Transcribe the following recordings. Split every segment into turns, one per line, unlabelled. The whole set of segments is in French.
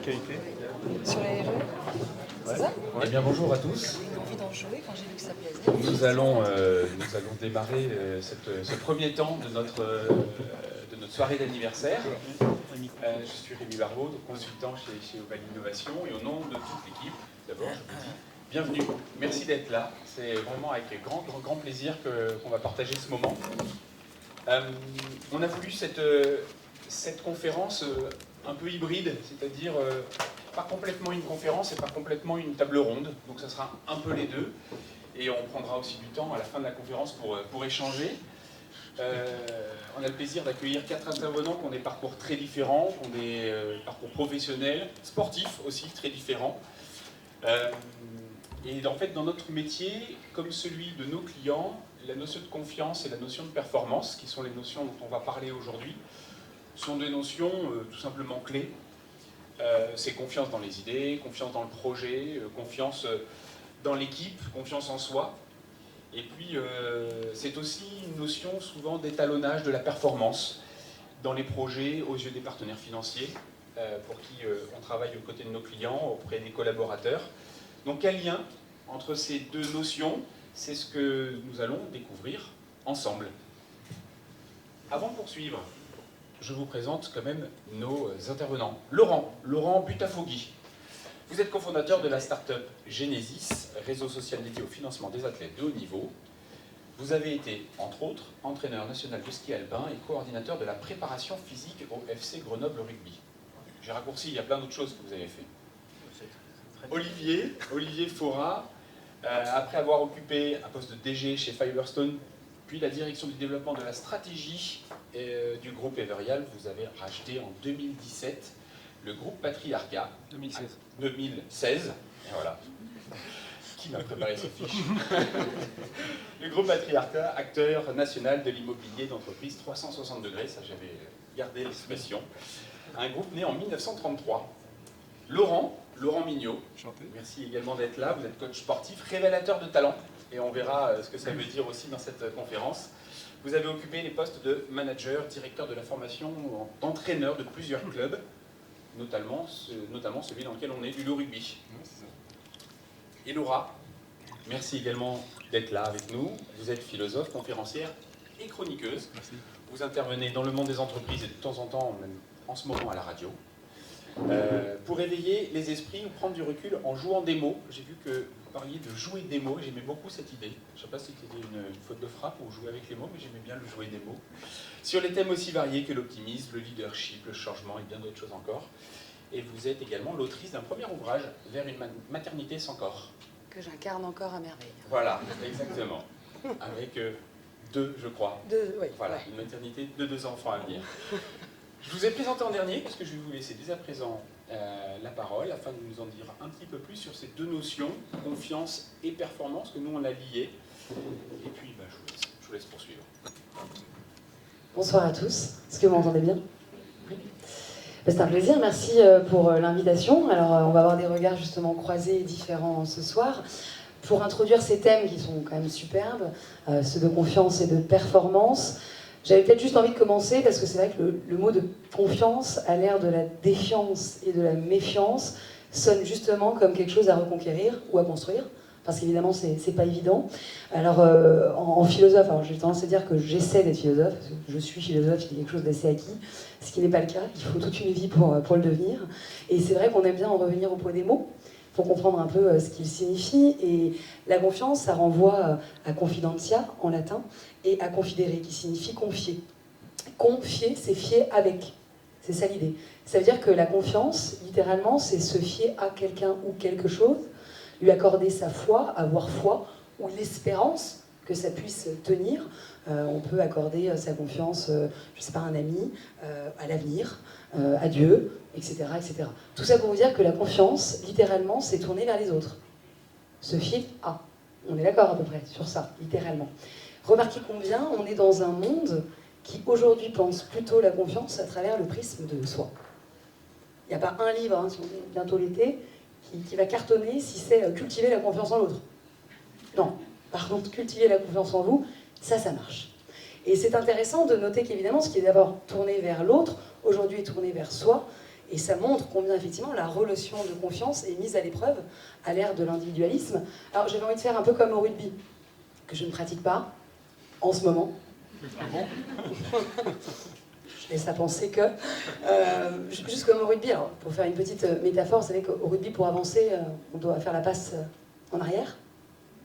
qualité.
Sur les jeux, c'est ça?
Eh bien bonjour à tous.
J'ai eu envie d'en jouer quand j'ai vu que ça plaisait.
Nous allons démarrer ce premier temps de notre soirée d'anniversaire. Je suis Rémi Barbeau, consultant chez Oval Innovation, et au nom de toute l'équipe, d'abord, je vous dis bienvenue. Merci d'être là. C'est vraiment avec grand plaisir qu'on va partager ce moment. On a voulu cette conférence un peu hybride, c'est-à-dire pas complètement une conférence et pas complètement une table ronde, donc ça sera un peu les deux, et on prendra aussi du temps à la fin de la conférence pour échanger. On a le plaisir d'accueillir 4 intervenants qui ont des parcours très différents, qui ont des parcours professionnels, sportifs aussi très différents. Et en fait, dans notre métier, comme celui de nos clients, la notion de confiance et la notion de performance, qui sont les notions dont on va parler aujourd'hui, sont des notions tout simplement clés. C'est confiance dans les idées, confiance dans le projet, confiance dans l'équipe, confiance en soi. Et puis, c'est aussi une notion souvent d'étalonnage de la performance dans les projets aux yeux des partenaires financiers, pour qui on travaille aux côtés de nos clients, auprès des collaborateurs. Donc, quel lien entre ces deux notions? C'est ce que nous allons découvrir ensemble. Avant de poursuivre, je vous présente quand même nos intervenants. Laurent Butafogui. Vous êtes cofondateur de la start-up Genesis, réseau social dédié au financement des athlètes de haut niveau. Vous avez été, entre autres, entraîneur national de ski alpin et coordinateur de la préparation physique au FC Grenoble Rugby. J'ai raccourci, il y a plein d'autres choses que vous avez fait. Olivier Fora, après avoir occupé un poste de DG chez Firestone, puis la direction du développement de la stratégie du groupe Everial, vous avez racheté en 2017 le groupe Patriarcat. 2016. Et voilà. Qui m'a préparé cette fiche? Le groupe Patriarcat, acteur national de l'immobilier d'entreprise 360 degrés, ça j'avais gardé l'expression. Un groupe né en 1933. Laurent Mignot, merci également d'être là. Vous êtes coach sportif, révélateur de talent, et on verra ce que ça veut dire aussi dans cette conférence. Vous avez occupé les postes de manager, directeur de la formation, d'entraîneur de plusieurs clubs, notamment celui dans lequel on est, du rugby. Et Laura, merci également d'être là avec nous. Vous êtes philosophe, conférencière et chroniqueuse. Merci. Vous intervenez dans le monde des entreprises et de temps en temps, même en ce moment à la radio, pour éveiller les esprits ou prendre du recul en jouant des mots. J'ai vu que vous parliez de jouer des mots, j'aimais beaucoup cette idée. Je ne sais pas si c'était une faute de frappe ou jouer avec les mots, mais j'aimais bien le jouer des mots. Sur les thèmes aussi variés que l'optimisme, le leadership, le changement et bien d'autres choses encore. Et vous êtes également l'autrice d'un premier ouvrage, Vers une maternité sans corps.
Que j'incarne encore à merveille.
Voilà, exactement. Avec 2, je crois.
2, oui.
Voilà,
ouais.
une maternité de 2 enfants à venir. Je vous ai présenté en dernier, parce que je vais vous laisser dès à présent la parole, afin de nous en dire un petit peu plus sur ces deux notions, confiance et performance, que nous on a liées. Et puis, je vous laisse poursuivre.
Bonsoir à tous. Est-ce que vous m'entendez bien? C'est un plaisir, merci pour l'invitation. Alors, on va avoir des regards justement croisés et différents ce soir. Pour introduire ces thèmes qui sont quand même superbes, ceux de confiance et de performance, j'avais peut-être juste envie de commencer parce que c'est vrai que le mot de confiance a l'air de la défiance et de la méfiance, sonne justement comme quelque chose à reconquérir ou à construire. Parce qu'évidemment, c'est pas évident. Alors, en philosophe, alors j'ai tendance à dire que j'essaie d'être philosophe, parce que je suis philosophe, c'est quelque chose d'assez acquis, ce qui n'est pas le cas, il faut toute une vie pour le devenir. Et c'est vrai qu'on aime bien en revenir au poids des mots, pour comprendre un peu ce qu'ils signifient. Et la confiance, ça renvoie à confidentia, en latin, et à confidere, qui signifie confier. Confier, c'est fier avec. C'est ça l'idée. Ça veut dire que la confiance, littéralement, c'est se fier à quelqu'un ou quelque chose, lui accorder sa foi, avoir foi, ou l'espérance que ça puisse tenir. On peut accorder sa confiance, je ne sais pas, à un ami, à l'avenir, à Dieu, etc., etc. Tout ça pour vous dire que la confiance, littéralement, c'est tourner vers les autres. Se fier à. On est d'accord à peu près sur ça, littéralement. Remarquez combien on est dans un monde qui aujourd'hui pense plutôt la confiance à travers le prisme de soi. Il n'y a pas un livre, si on est bientôt l'été, qui va cartonner si c'est cultiver la confiance en l'autre. Non. Par contre, cultiver la confiance en vous, ça marche. Et c'est intéressant de noter qu'évidemment, ce qui est d'abord tourné vers l'autre, aujourd'hui est tourné vers soi, Et ça montre combien effectivement la relation de confiance est mise à l'épreuve à l'ère de l'individualisme. Alors j'avais envie de faire un peu comme au rugby, que je ne pratique pas en ce moment. Je laisse à penser que, juste comme au rugby, alors, pour faire une petite métaphore, vous savez qu'au rugby, pour avancer, on doit faire la passe en arrière,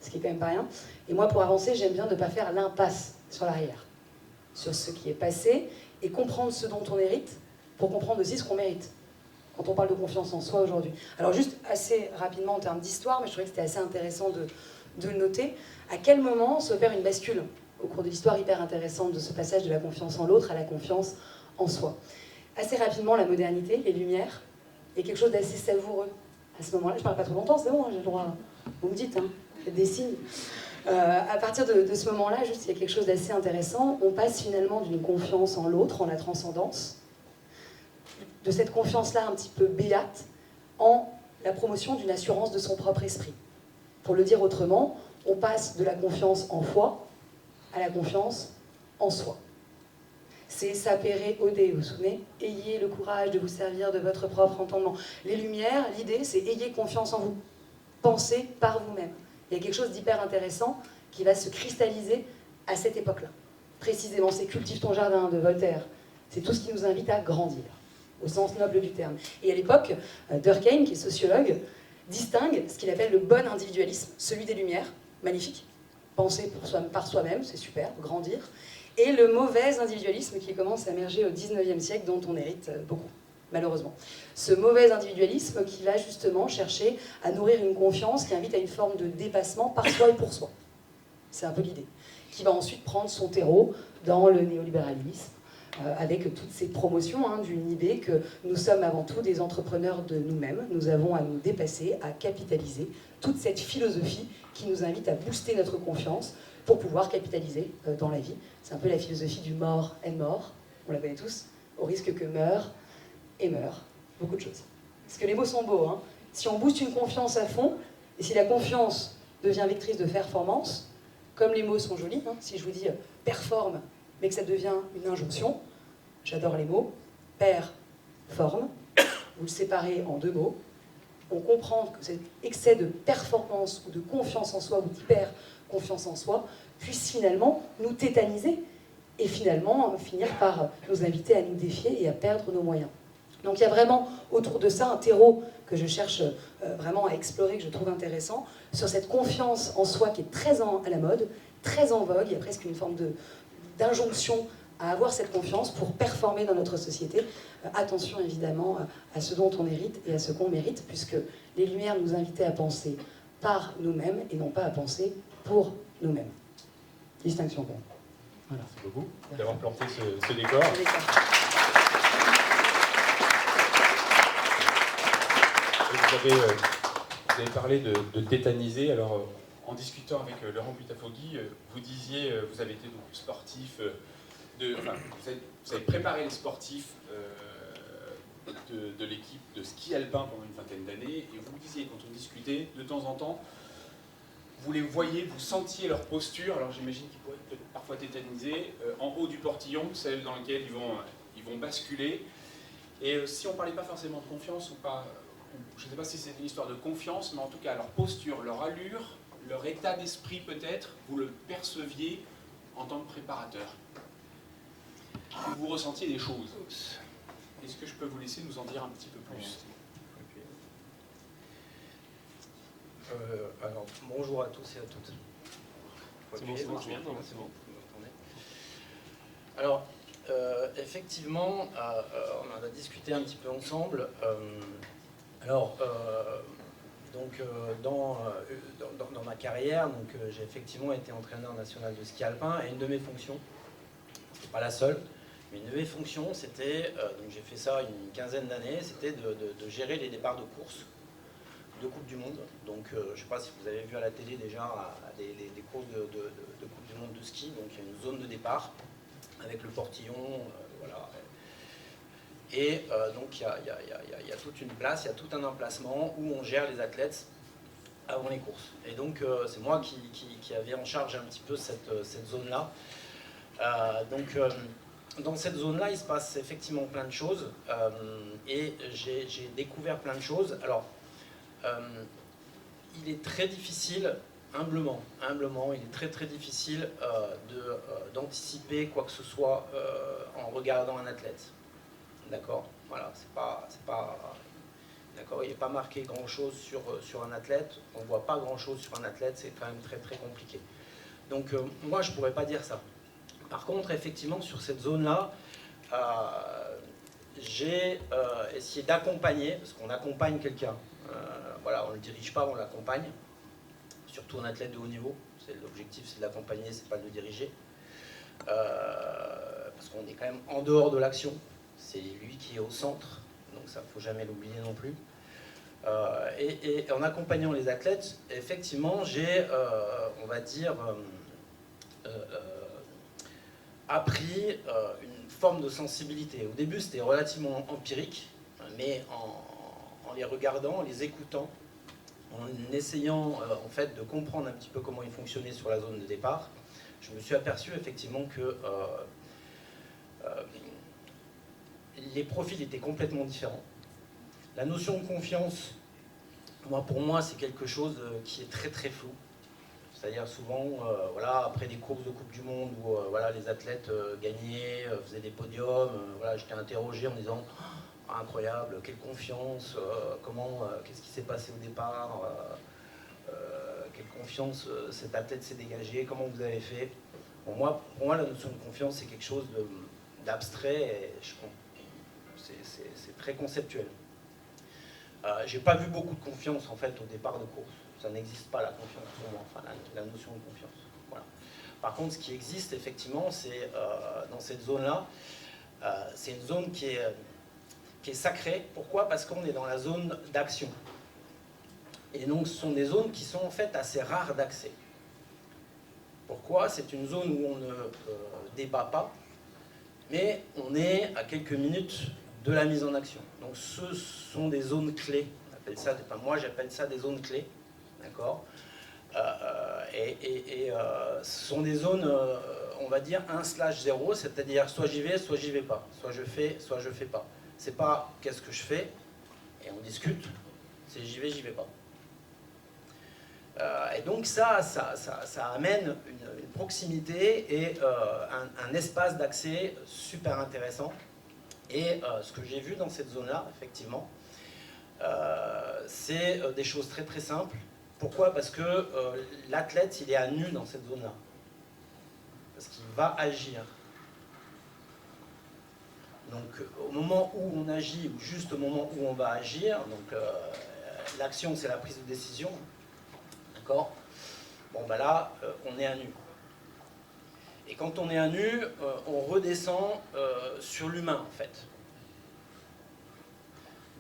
ce qui est quand même pas rien. Et moi, pour avancer, j'aime bien ne pas faire l'impasse sur l'arrière, sur ce qui est passé, et comprendre ce dont on hérite, pour comprendre aussi ce qu'on mérite, quand on parle de confiance en soi aujourd'hui. Alors juste assez rapidement en termes d'histoire, mais je trouvais que c'était assez intéressant de le noter, à quel moment s'opère une bascule au cours de l'histoire hyper intéressante de ce passage de la confiance en l'autre à la confiance en soi. Assez rapidement, la modernité, les Lumières, est quelque chose d'assez savoureux. À ce moment-là, je ne parle pas trop longtemps, c'est bon, hein, j'ai le droit, vous me dites, hein, faites des signes. À partir de ce moment-là, juste, il y a quelque chose d'assez intéressant. On passe finalement d'une confiance en l'autre, en la transcendance, de cette confiance-là un petit peu béate, en la promotion d'une assurance de son propre esprit. Pour le dire autrement, on passe de la confiance en foi à la confiance en soi. C'est sapere ode, vous vous souvenez? Ayez le courage de vous servir de votre propre entendement. Les Lumières, l'idée, c'est ayez confiance en vous. Pensez par vous-même. Il y a quelque chose d'hyper intéressant qui va se cristalliser à cette époque-là. Précisément, c'est cultive ton jardin de Voltaire. C'est tout ce qui nous invite à grandir, au sens noble du terme. Et à l'époque, Durkheim, qui est sociologue, distingue ce qu'il appelle le bon individualisme, celui des Lumières, magnifique, penser par soi-même, c'est super, grandir, et le mauvais individualisme qui commence à émerger au XIXe siècle, dont on hérite beaucoup, malheureusement. Ce mauvais individualisme qui va justement chercher à nourrir une confiance qui invite à une forme de dépassement par soi et pour soi. C'est un peu l'idée. Qui va ensuite prendre son terreau dans le néolibéralisme, avec toutes ces promotions d'une idée que nous sommes avant tout des entrepreneurs de nous-mêmes, nous avons à nous dépasser, à capitaliser, toute cette philosophie qui nous invite à booster notre confiance pour pouvoir capitaliser dans la vie. C'est un peu la philosophie du more and more, on la connaît tous, au risque que meure et meure beaucoup de choses. Parce que les mots sont beaux, hein. Si on booste une confiance à fond, et si la confiance devient vectrice de performance, comme les mots sont jolis, hein, si je vous dis performe, mais que ça devient une injonction, j'adore les mots, père, forme, vous le séparez en deux mots, on comprend que cet excès de performance ou de confiance en soi ou d'hyper confiance en soi puisse finalement nous tétaniser et finalement finir par nous inviter à nous défier et à perdre nos moyens. Donc il y a vraiment autour de ça un terreau que je cherche vraiment à explorer, que je trouve intéressant, sur cette confiance en soi qui est très à la mode, très en vogue, il y a presque une forme d'injonction à avoir cette confiance pour performer dans notre société. Attention évidemment à ce dont on hérite et à ce qu'on mérite, puisque les Lumières nous invitaient à penser par nous-mêmes et non pas à penser pour nous-mêmes. Distinction quand même. Voilà.
Merci beaucoup d'avoir planté ce décor. Vous avez parlé de tétaniser. Alors, en discutant avec Laurent Butafogui, vous disiez, vous avez été donc sportif, vous avez préparé les sportifs de l'équipe de ski alpin pendant une vingtaine d'années, et vous me disiez, quand on discutait, de temps en temps, vous les voyez, vous sentiez leur posture, alors j'imagine qu'ils pourraient peut-être parfois tétaniser, en haut du portillon, celle dans laquelle ils vont basculer. Et si on ne parlait pas forcément de confiance ou pas, je ne sais pas si c'est une histoire de confiance, mais en tout cas leur posture, leur allure, leur état d'esprit peut-être, vous le perceviez en tant que préparateur. Vous ressentiez des choses. Est-ce que je peux vous laisser nous en dire un petit peu plus?
Alors, bonjour à tous et à toutes.
C'est bon, je viens.
C'est bon, alors, effectivement, on en a discuté un petit peu ensemble. Dans ma carrière, j'ai effectivement été entraîneur national de ski alpin, et une de mes fonctions, c'est pas la seule, mais une de mes fonctions, c'était, donc j'ai fait ça une quinzaine d'années, c'était de gérer les départs de course de Coupe du Monde. Donc je ne sais pas si vous avez vu à la télé déjà des courses de Coupe du Monde de ski, donc il y a une zone de départ avec le portillon, voilà. Et donc il y a toute une place, il y a tout un emplacement où on gère les athlètes avant les courses. Et donc c'est moi qui avais en charge un petit peu cette zone-là. dans cette zone-là, il se passe effectivement plein de choses et j'ai découvert plein de choses. Alors, il est très difficile, humblement, il est très très difficile d'anticiper quoi que ce soit en regardant un athlète. D'accord, voilà, c'est pas d'accord, il n'est pas marqué grand-chose sur un athlète, on ne voit pas grand-chose sur un athlète, c'est quand même très très compliqué. Donc moi, je ne pourrais pas dire ça. Par contre, effectivement, sur cette zone-là, j'ai essayé d'accompagner, parce qu'on accompagne quelqu'un. Voilà, on ne le dirige pas, on l'accompagne. Surtout un athlète de haut niveau. L'objectif, c'est de l'accompagner, c'est pas de le diriger. Parce qu'on est quand même en dehors de l'action. C'est lui qui est au centre, donc ça, il ne faut jamais l'oublier non plus. Et en accompagnant les athlètes, effectivement, j'ai, on va dire, appris une forme de sensibilité. Au début, c'était relativement empirique, mais en les regardant, en les écoutant, en essayant en fait de comprendre un petit peu comment ils fonctionnaient sur la zone de départ, je me suis aperçu effectivement que les profils étaient complètement différents. La notion de confiance, pour moi, c'est quelque chose qui est très très flou. C'est-à-dire souvent, voilà, après des courses de Coupe du Monde où voilà, les athlètes gagnaient, faisaient des podiums, voilà, j'étais interrogé en me disant oh, incroyable, quelle confiance, qu'est-ce qui s'est passé au départ, quelle confiance cet athlète s'est dégagé, comment vous avez fait. Bon, pour moi, la notion de confiance, c'est quelque chose d'abstrait et c'est très conceptuel. J'ai pas vu beaucoup de confiance en fait au départ de course. Ça n'existe pas la confiance pour moi, enfin la notion de confiance. Voilà. Par contre, ce qui existe effectivement, c'est dans cette zone-là, c'est une zone qui est sacrée. Pourquoi? Parce qu'on est dans la zone d'action. Et donc, ce sont des zones qui sont en fait assez rares d'accès. Pourquoi? C'est une zone où on ne débat pas, mais on est à quelques minutes de la mise en action. Donc ce sont des zones clés. On appelle ça, moi j'appelle ça des zones clés. D'accord, ce sont des zones, on va dire 1/0, c'est-à-dire soit j'y vais pas. Soit je fais pas. C'est pas qu'est-ce que je fais, et on discute, c'est j'y vais pas. Et donc ça amène une proximité et un espace d'accès super intéressant. Et ce que j'ai vu dans cette zone-là, effectivement, c'est des choses très très simples. Pourquoi? Parce que l'athlète, il est à nu dans cette zone-là. Parce qu'il va agir. Donc au moment où on agit, ou juste au moment où on va agir, donc l'action c'est la prise de décision, d'accord? Bon ben là, on est à nu. Et quand on est à nu, on redescend sur l'humain en fait.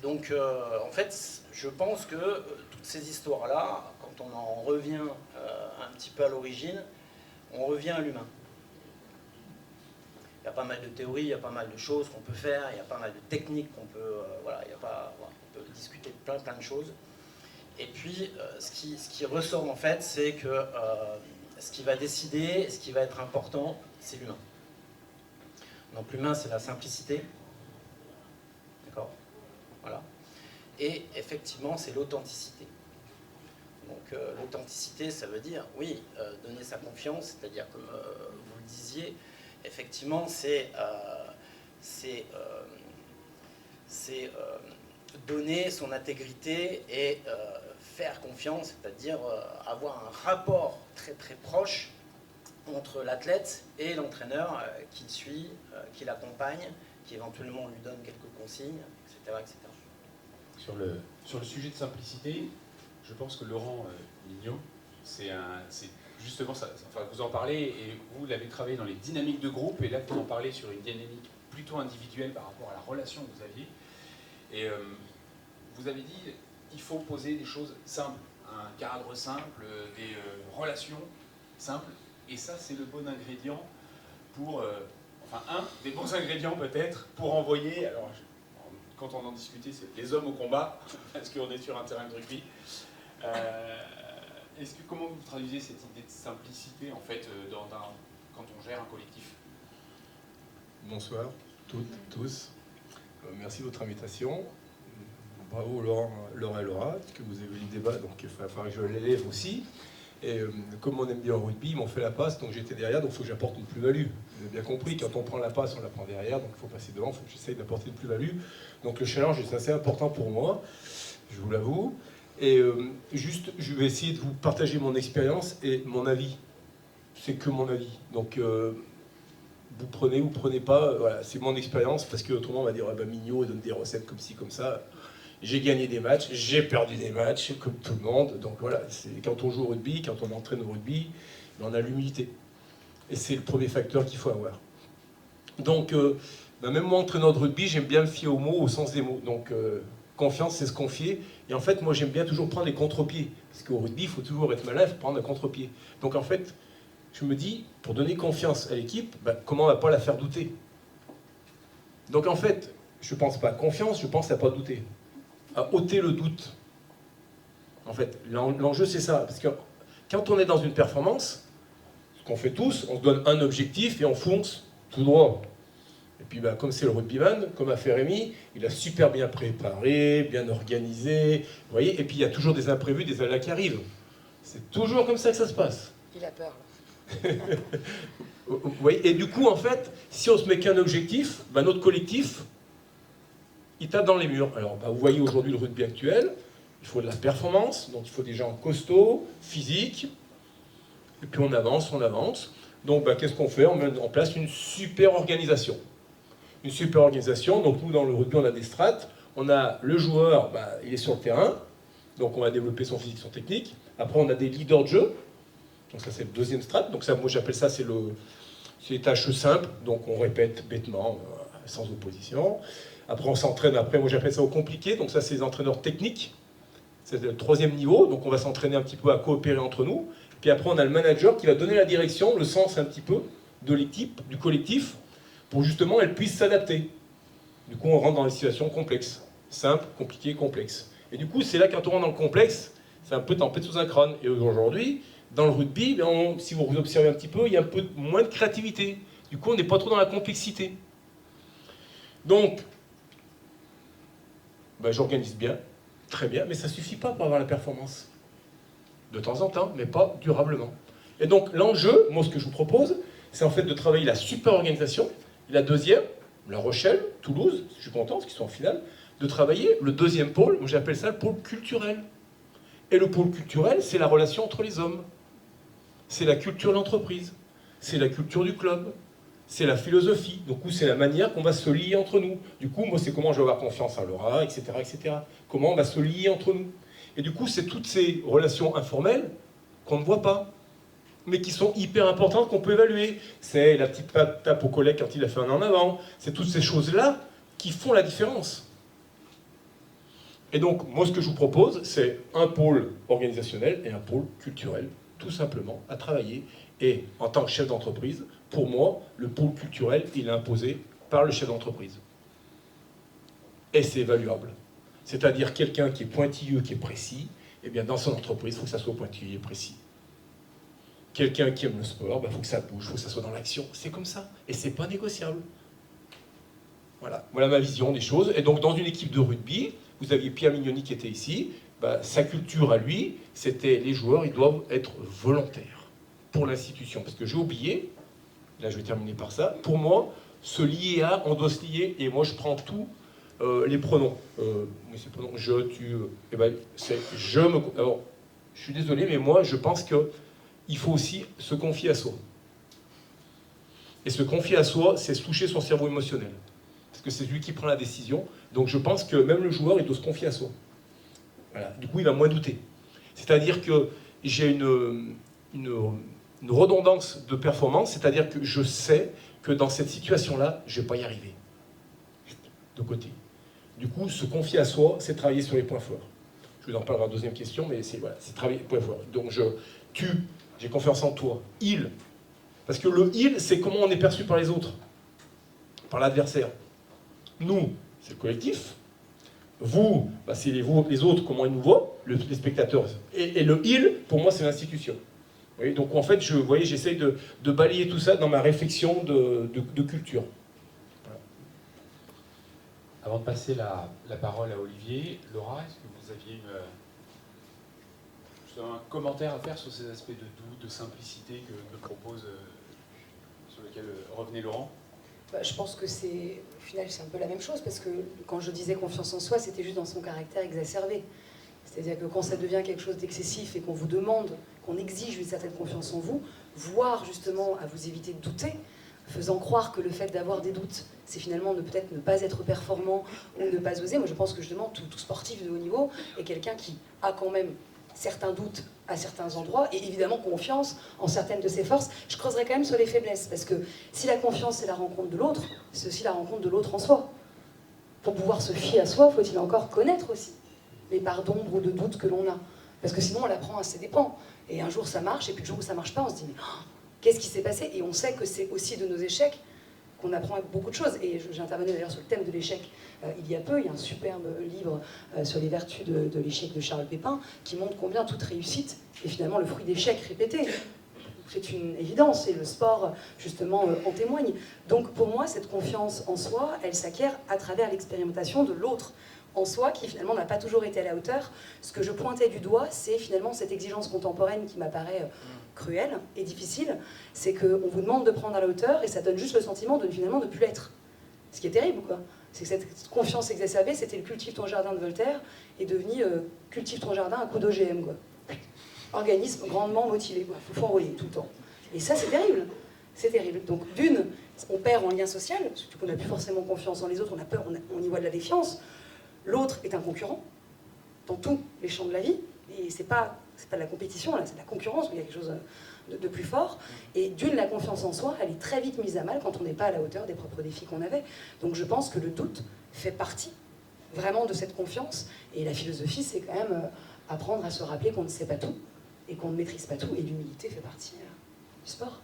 Donc en fait, je pense que toutes ces histoires-là, quand on en revient un petit peu à l'origine, on revient à l'humain. Il y a pas mal de théories, il y a pas mal de choses qu'on peut faire, il y a pas mal de techniques qu'on peut, on peut discuter de plein de choses. Et puis, ce qui ressort en fait, c'est que ce qui va décider, ce qui va être important, c'est l'humain. Donc l'humain, c'est la simplicité. D'accord ? Voilà. Et effectivement, c'est l'authenticité. Donc l'authenticité, ça veut dire, oui, donner sa confiance, c'est-à-dire, comme vous le disiez, effectivement, c'est donner son intégrité et faire confiance, c'est-à-dire avoir un rapport très très proche entre l'athlète et l'entraîneur qui le suit, qui l'accompagne, qui éventuellement lui donne quelques consignes, etc. etc.
Sur le sujet de simplicité, je pense que Laurent Mignot, c'est justement ça. Enfin, vous en parlez et vous l'avez travaillé dans les dynamiques de groupe, et là vous en parlez sur une dynamique plutôt individuelle par rapport à la relation que vous aviez. Et vous avez dit il faut poser des choses simples, un cadre simple, des relations simples, et ça c'est le bon ingrédient pour, enfin un des bons ingrédients peut-être pour envoyer, alors quand on en discutait, c'est les hommes au combat, parce qu'on est sur un terrain de rugby. Comment vous traduisez cette idée de simplicité en fait quand on gère un collectif?
Bonsoir, toutes, tous. Merci de votre invitation. Bravo Laura et Laura, que vous avez eu le débat, donc il va falloir que je l'élève aussi. Et comme on aime bien au rugby, ils m'ont fait la passe, donc j'étais derrière, donc il faut que j'apporte une plus-value. Vous avez bien compris, quand on prend la passe, on la prend derrière, donc il faut passer devant, il faut que j'essaye d'apporter une plus-value. Donc le challenge est assez important pour moi, je vous l'avoue. Et juste, je vais essayer de vous partager mon expérience et mon avis. C'est que mon avis. Donc vous prenez pas, voilà, c'est mon expérience, parce qu'autrement on va dire, ah ben Mignot donne des recettes comme ci, comme ça. J'ai gagné des matchs, j'ai perdu des matchs, comme tout le monde. Donc voilà, quand on joue au rugby, quand on entraîne au rugby, on a l'humilité. Et c'est le premier facteur qu'il faut avoir. Donc, même moi, entraîneur de rugby, j'aime bien me fier aux mots, au sens des mots. Donc, confiance, c'est se confier. Et en fait, moi, j'aime bien toujours prendre les contre-pieds. Parce qu'au rugby, il faut toujours être malin, il faut prendre un contre-pied. Donc, en fait, je me dis, pour donner confiance à l'équipe, comment on ne va pas la faire douter? Donc, en fait, je ne pense pas à confiance, je pense à pas douter. À ôter le doute. En fait, l'enjeu c'est ça, parce que quand on est dans une performance, ce qu'on fait tous, on se donne un objectif et on fonce tout droit. Et puis comme c'est le rugbyman, comme a fait Rémi, il a super bien préparé, bien organisé, vous voyez, et puis il y a toujours des imprévus, des aléas qui arrivent. C'est toujours comme ça que ça se passe.
Il a peur.
Vous voyez, et du coup, en fait, si on se met qu'un objectif, notre collectif, il tape dans les murs. Alors, vous voyez aujourd'hui le rugby actuel, il faut de la performance, donc il faut des gens costauds, physiques, et puis on avance. Donc, qu'est-ce qu'on fait? On met en place une super organisation. Une super organisation, donc nous, dans le rugby, on a des strates. On a le joueur, il est sur le terrain, donc on va développer son physique, son technique. Après, on a des leaders de jeu, donc ça, c'est le deuxième strat. Donc ça, moi, j'appelle ça, c'est les tâches simples, donc on répète bêtement, sans opposition. Après, on s'entraîne. Après, moi, j'appelle ça au compliqué. Donc ça, c'est les entraîneurs techniques. C'est le troisième niveau. Donc on va s'entraîner un petit peu à coopérer entre nous. Puis après, on a le manager qui va donner la direction, le sens un petit peu de l'équipe, du collectif, pour justement elle puisse s'adapter. Du coup, on rentre dans les situations complexes. Simple, compliqué, complexe. Et du coup, c'est là, quand on rentre dans le complexe, c'est un peu tempête sous un crâne. Et aujourd'hui, dans le rugby, si vous observez un petit peu, il y a un peu moins de créativité. Du coup, on n'est pas trop dans la complexité. Donc, j'organise bien, très bien, mais ça ne suffit pas pour avoir la performance. De temps en temps, mais pas durablement. Et donc l'enjeu, moi ce que je vous propose, c'est en fait de travailler la super organisation. Et la deuxième, La Rochelle, Toulouse, je suis content parce qu'ils sont en finale, de travailler le deuxième pôle, moi j'appelle ça le pôle culturel. Et le pôle culturel, c'est la relation entre les hommes. C'est la culture de l'entreprise. C'est la culture du club. C'est la philosophie. Du coup, c'est la manière qu'on va se lier entre nous. Du coup, moi, c'est comment je vais avoir confiance en Laura, etc., etc. Comment on va se lier entre nous. Et du coup, c'est toutes ces relations informelles qu'on ne voit pas, mais qui sont hyper importantes, qu'on peut évaluer. C'est la petite tape au collègue quand il a fait un en avant. C'est toutes ces choses-là qui font la différence. Et donc, moi, ce que je vous propose, c'est un pôle organisationnel et un pôle culturel, tout simplement, à travailler. Et en tant que chef d'entreprise, pour moi, le pôle culturel, il est imposé par le chef d'entreprise. Et c'est évaluable. C'est-à-dire quelqu'un qui est pointilleux, qui est précis, eh bien dans son entreprise, il faut que ça soit pointilleux et précis. Quelqu'un qui aime le sport, il faut que ça bouge, il faut que ça soit dans l'action. C'est comme ça. Et c'est pas négociable. Voilà ma vision des choses. Et donc dans une équipe de rugby, vous aviez Pierre Mignoni qui était ici, sa culture à lui, c'était les joueurs, ils doivent être volontaires pour l'institution. Parce que j'ai oublié, là je vais terminer par ça, pour moi, se lier à, on doit se lier, et moi je prends tout, les pronoms. Pronoms, je, tu, c'est je me... Alors, je suis désolé, mais moi je pense qu'il faut aussi se confier à soi. Et se confier à soi, c'est se toucher son cerveau émotionnel. Parce que c'est lui qui prend la décision. Donc je pense que même le joueur, il doit se confier à soi. Voilà. Du coup, il va moins douter. C'est-à-dire que j'ai une redondance de performance, c'est-à-dire que je sais que dans cette situation-là, je ne vais pas y arriver. De côté. Du coup, se confier à soi, c'est travailler sur les points forts. Je vous en parlerai en deuxième question, mais c'est travailler les points forts. Donc j'ai confiance en toi. Il. Parce que le il, c'est comment on est perçu par les autres, par l'adversaire. Nous, c'est le collectif. Vous, c'est les autres, comment ils nous voient, les spectateurs. Et le il, pour moi, c'est l'institution. Donc en fait, j'essaye de balayer tout ça dans ma réflexion de culture.
Avant de passer la parole à Olivier, Laura, est-ce que vous aviez justement un commentaire à faire sur ces aspects de doute, de simplicité que propose, sur lesquels revenait Laurent?
Bah, je pense que c'est, au final, c'est un peu la même chose, parce que quand je disais confiance en soi, c'était juste dans son caractère exacerbé. C'est-à-dire que quand ça devient quelque chose d'excessif et qu'on vous demande, qu'on exige une certaine confiance en vous, voire justement à vous éviter de douter, faisant croire que le fait d'avoir des doutes, c'est finalement peut-être ne pas être performant ou ne pas oser. Moi, je pense que justement, tout sportif de haut niveau est quelqu'un qui a quand même certains doutes à certains endroits et évidemment confiance en certaines de ses forces. Je creuserai quand même sur les faiblesses, parce que si la confiance c'est la rencontre de l'autre, c'est aussi la rencontre de l'autre en soi. Pour pouvoir se fier à soi, faut-il encore connaître aussi les parts d'ombre ou de doute que l'on a. Parce que sinon on l'apprend à ses dépens. Et un jour ça marche, et puis le jour où ça marche pas, on se dit mais oh, qu'est-ce qui s'est passé? Et on sait que c'est aussi de nos échecs qu'on apprend beaucoup de choses. Et j'intervenais d'ailleurs sur le thème de l'échec il y a peu. Il y a un superbe livre sur les vertus de l'échec de Charles Pépin qui montre combien toute réussite est finalement le fruit d'échecs répétés. C'est une évidence, et le sport justement en témoigne. Donc pour moi, cette confiance en soi, elle s'acquiert à travers l'expérimentation de l'autre en soi, qui finalement n'a pas toujours été à la hauteur. Ce que je pointais du doigt, c'est finalement cette exigence contemporaine qui m'apparaît cruelle et difficile. C'est qu'on vous demande de prendre à la hauteur, et ça donne juste le sentiment de finalement ne plus l'être. Ce qui est terrible, quoi. C'est que cette confiance exacerbée, c'était le cultive ton jardin de Voltaire, est devenu cultive ton jardin à coup d'OGM, quoi. Organisme grandement motivé, quoi. Faut envoyer tout le temps. Et ça, c'est terrible. C'est terrible. Donc, d'une, on perd en lien social, surtout qu'on n'a plus forcément confiance en les autres, on a peur, on y voit de la défiance. L'autre est un concurrent dans tous les champs de la vie, et c'est pas de la compétition, là, c'est de la concurrence, où il y a quelque chose de plus fort. Et d'une, la confiance en soi, elle est très vite mise à mal quand on n'est pas à la hauteur des propres défis qu'on avait. Donc je pense que le doute fait partie vraiment de cette confiance, et la philosophie, c'est quand même apprendre à se rappeler qu'on ne sait pas tout, et qu'on ne maîtrise pas tout, et l'humilité fait partie du sport.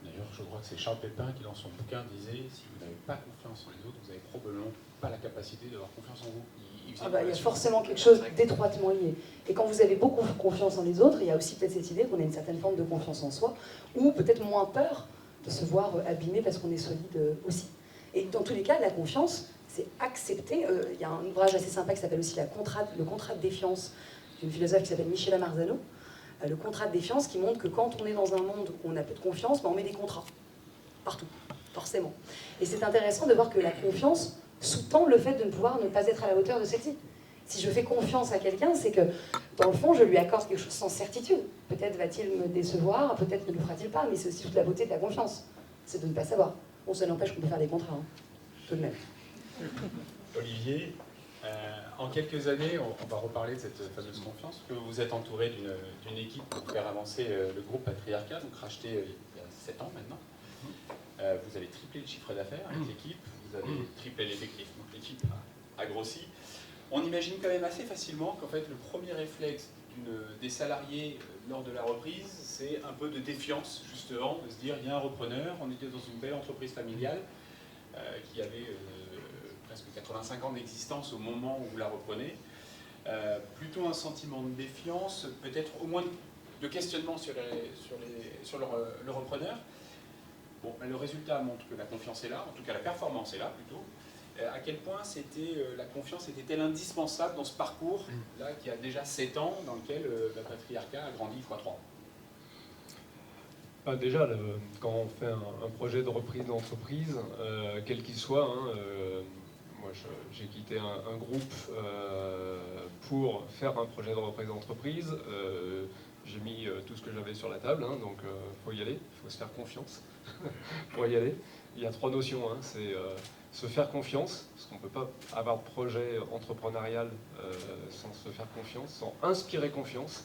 D'ailleurs, je crois que c'est Charles Pépin qui, dans son bouquin, disait « Si vous n'avez pas confiance en les autres, vous n'avez probablement pas la capacité d'avoir confiance en vous. » Il
y a forcément quelque chose d'étroitement lié. Et quand vous avez beaucoup confiance en les autres, il y a aussi peut-être cette idée qu'on a une certaine forme de confiance en soi, ou peut-être moins peur de se voir abîmé parce qu'on est solide aussi. Et dans tous les cas, la confiance, c'est accepter. Il y a un ouvrage assez sympa qui s'appelle aussi le contrat de défiance, d'une philosophe qui s'appelle Michela Marzano. Le contrat de défiance qui montre que quand on est dans un monde où on a peu de confiance, on met des contrats. Partout, forcément. Et c'est intéressant de voir que la confiance sous-tend le fait de ne pouvoir ne pas être à la hauteur de celle-ci. Si je fais confiance à quelqu'un, c'est que, dans le fond, je lui accorde quelque chose sans certitude. Peut-être va-t-il me décevoir, peut-être ne le fera-t-il pas, mais c'est aussi toute la beauté de la confiance. C'est de ne pas savoir. Bon, ça n'empêche qu'on peut faire des contrats, hein, tout de même.
Olivier, en quelques années, on va reparler de cette fameuse confiance, que vous êtes entouré d'une équipe pour faire avancer le groupe Patriarcat, donc racheté il y a 7 ans maintenant. Vous avez triplé le chiffre d'affaires avec l'équipe, vous avez triplé l'effectif, donc l'équipe a grossi. On imagine quand même assez facilement qu'en fait le premier réflexe des salariés lors de la reprise, c'est un peu de défiance justement, de se dire il y a un repreneur, on était dans une belle entreprise familiale qui avait presque 85 ans d'existence au moment où vous la reprenez. Plutôt un sentiment de défiance, peut-être au moins de questionnement sur le repreneur. Bon, le résultat montre que la confiance est là, en tout cas la performance est là plutôt. À quel point la confiance était-elle indispensable dans ce parcours là, qui a déjà 7 ans, dans lequel la Patriarcat a grandi x3?
Déjà, quand on fait un projet de reprise d'entreprise, quel qu'il soit, moi j'ai quitté un groupe pour faire un projet de reprise d'entreprise. J'ai mis tout ce que j'avais sur la table, donc il faut y aller, il faut se faire confiance pour y aller. Il y a 3 notions, c'est se faire confiance, parce qu'on ne peut pas avoir de projet entrepreneurial sans se faire confiance, sans inspirer confiance,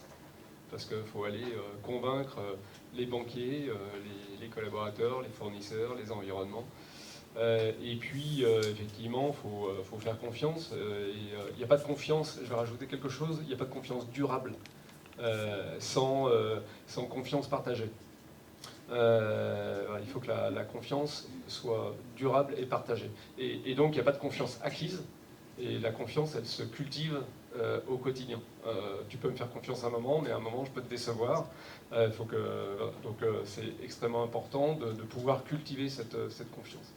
parce qu'il faut aller convaincre les banquiers, les collaborateurs, les fournisseurs, les environnements. Et puis, effectivement, il faut faire confiance. Il n'y a pas de confiance, je vais rajouter quelque chose, il n'y a pas de confiance durable sans confiance partagée. Il faut que la confiance soit durable et partagée. Et donc, il n'y a pas de confiance acquise. Et la confiance, elle se cultive au quotidien. Tu peux me faire confiance à un moment, mais à un moment, je peux te décevoir. Donc, c'est extrêmement important de pouvoir cultiver cette confiance.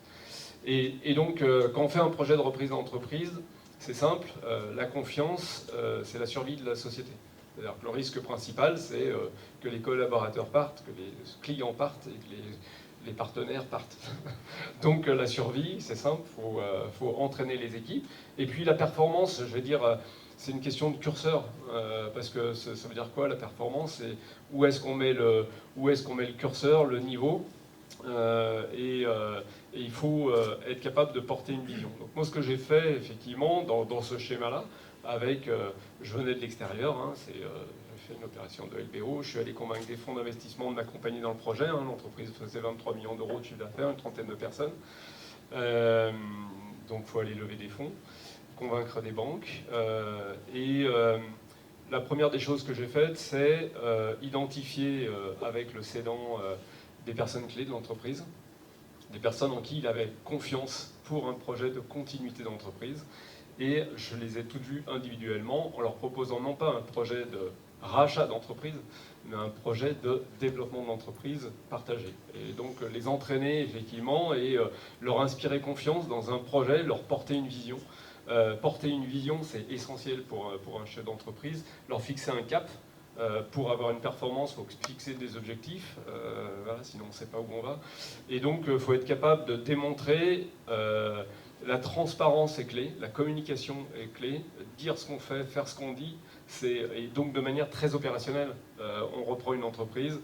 Et donc, quand on fait un projet de reprise d'entreprise, c'est simple, la confiance, c'est la survie de la société. C'est-à-dire que le risque principal, c'est que les collaborateurs partent, que les clients partent et que les partenaires partent. Donc la survie, c'est simple, il faut entraîner les équipes. Et puis la performance, je vais dire, c'est une question de curseur, parce que ça veut dire quoi la performance? C'est où est-ce qu'on met le curseur, le niveau, et il faut être capable de porter une vision. Donc moi ce que j'ai fait effectivement dans ce schéma-là, avec, je venais de l'extérieur, hein, j'ai fait une opération de LBO, je suis allé convaincre des fonds d'investissement de m'accompagner dans le projet, hein, l'entreprise faisait 23 millions d'euros de chiffre d'affaires, une trentaine de personnes, donc il faut aller lever des fonds, convaincre des banques, la première des choses que j'ai faites, c'est identifier avec le cédant des personnes clés de l'entreprise, des personnes en qui il avait confiance pour un projet de continuité d'entreprise. Et je les ai toutes vues individuellement en leur proposant non pas un projet de rachat d'entreprise, mais un projet de développement de l'entreprise partagé. Et donc les entraîner effectivement et leur inspirer confiance dans un projet, leur porter une vision. Porter une vision, c'est essentiel pour un chef d'entreprise. Leur fixer un cap. Pour avoir une performance, il faut fixer des objectifs, voilà, sinon on ne sait pas où on va. Et donc il faut être capable de démontrer... la transparence est clé, la communication est clé, dire ce qu'on fait, faire ce qu'on dit, et donc de manière très opérationnelle. On reprend une entreprise,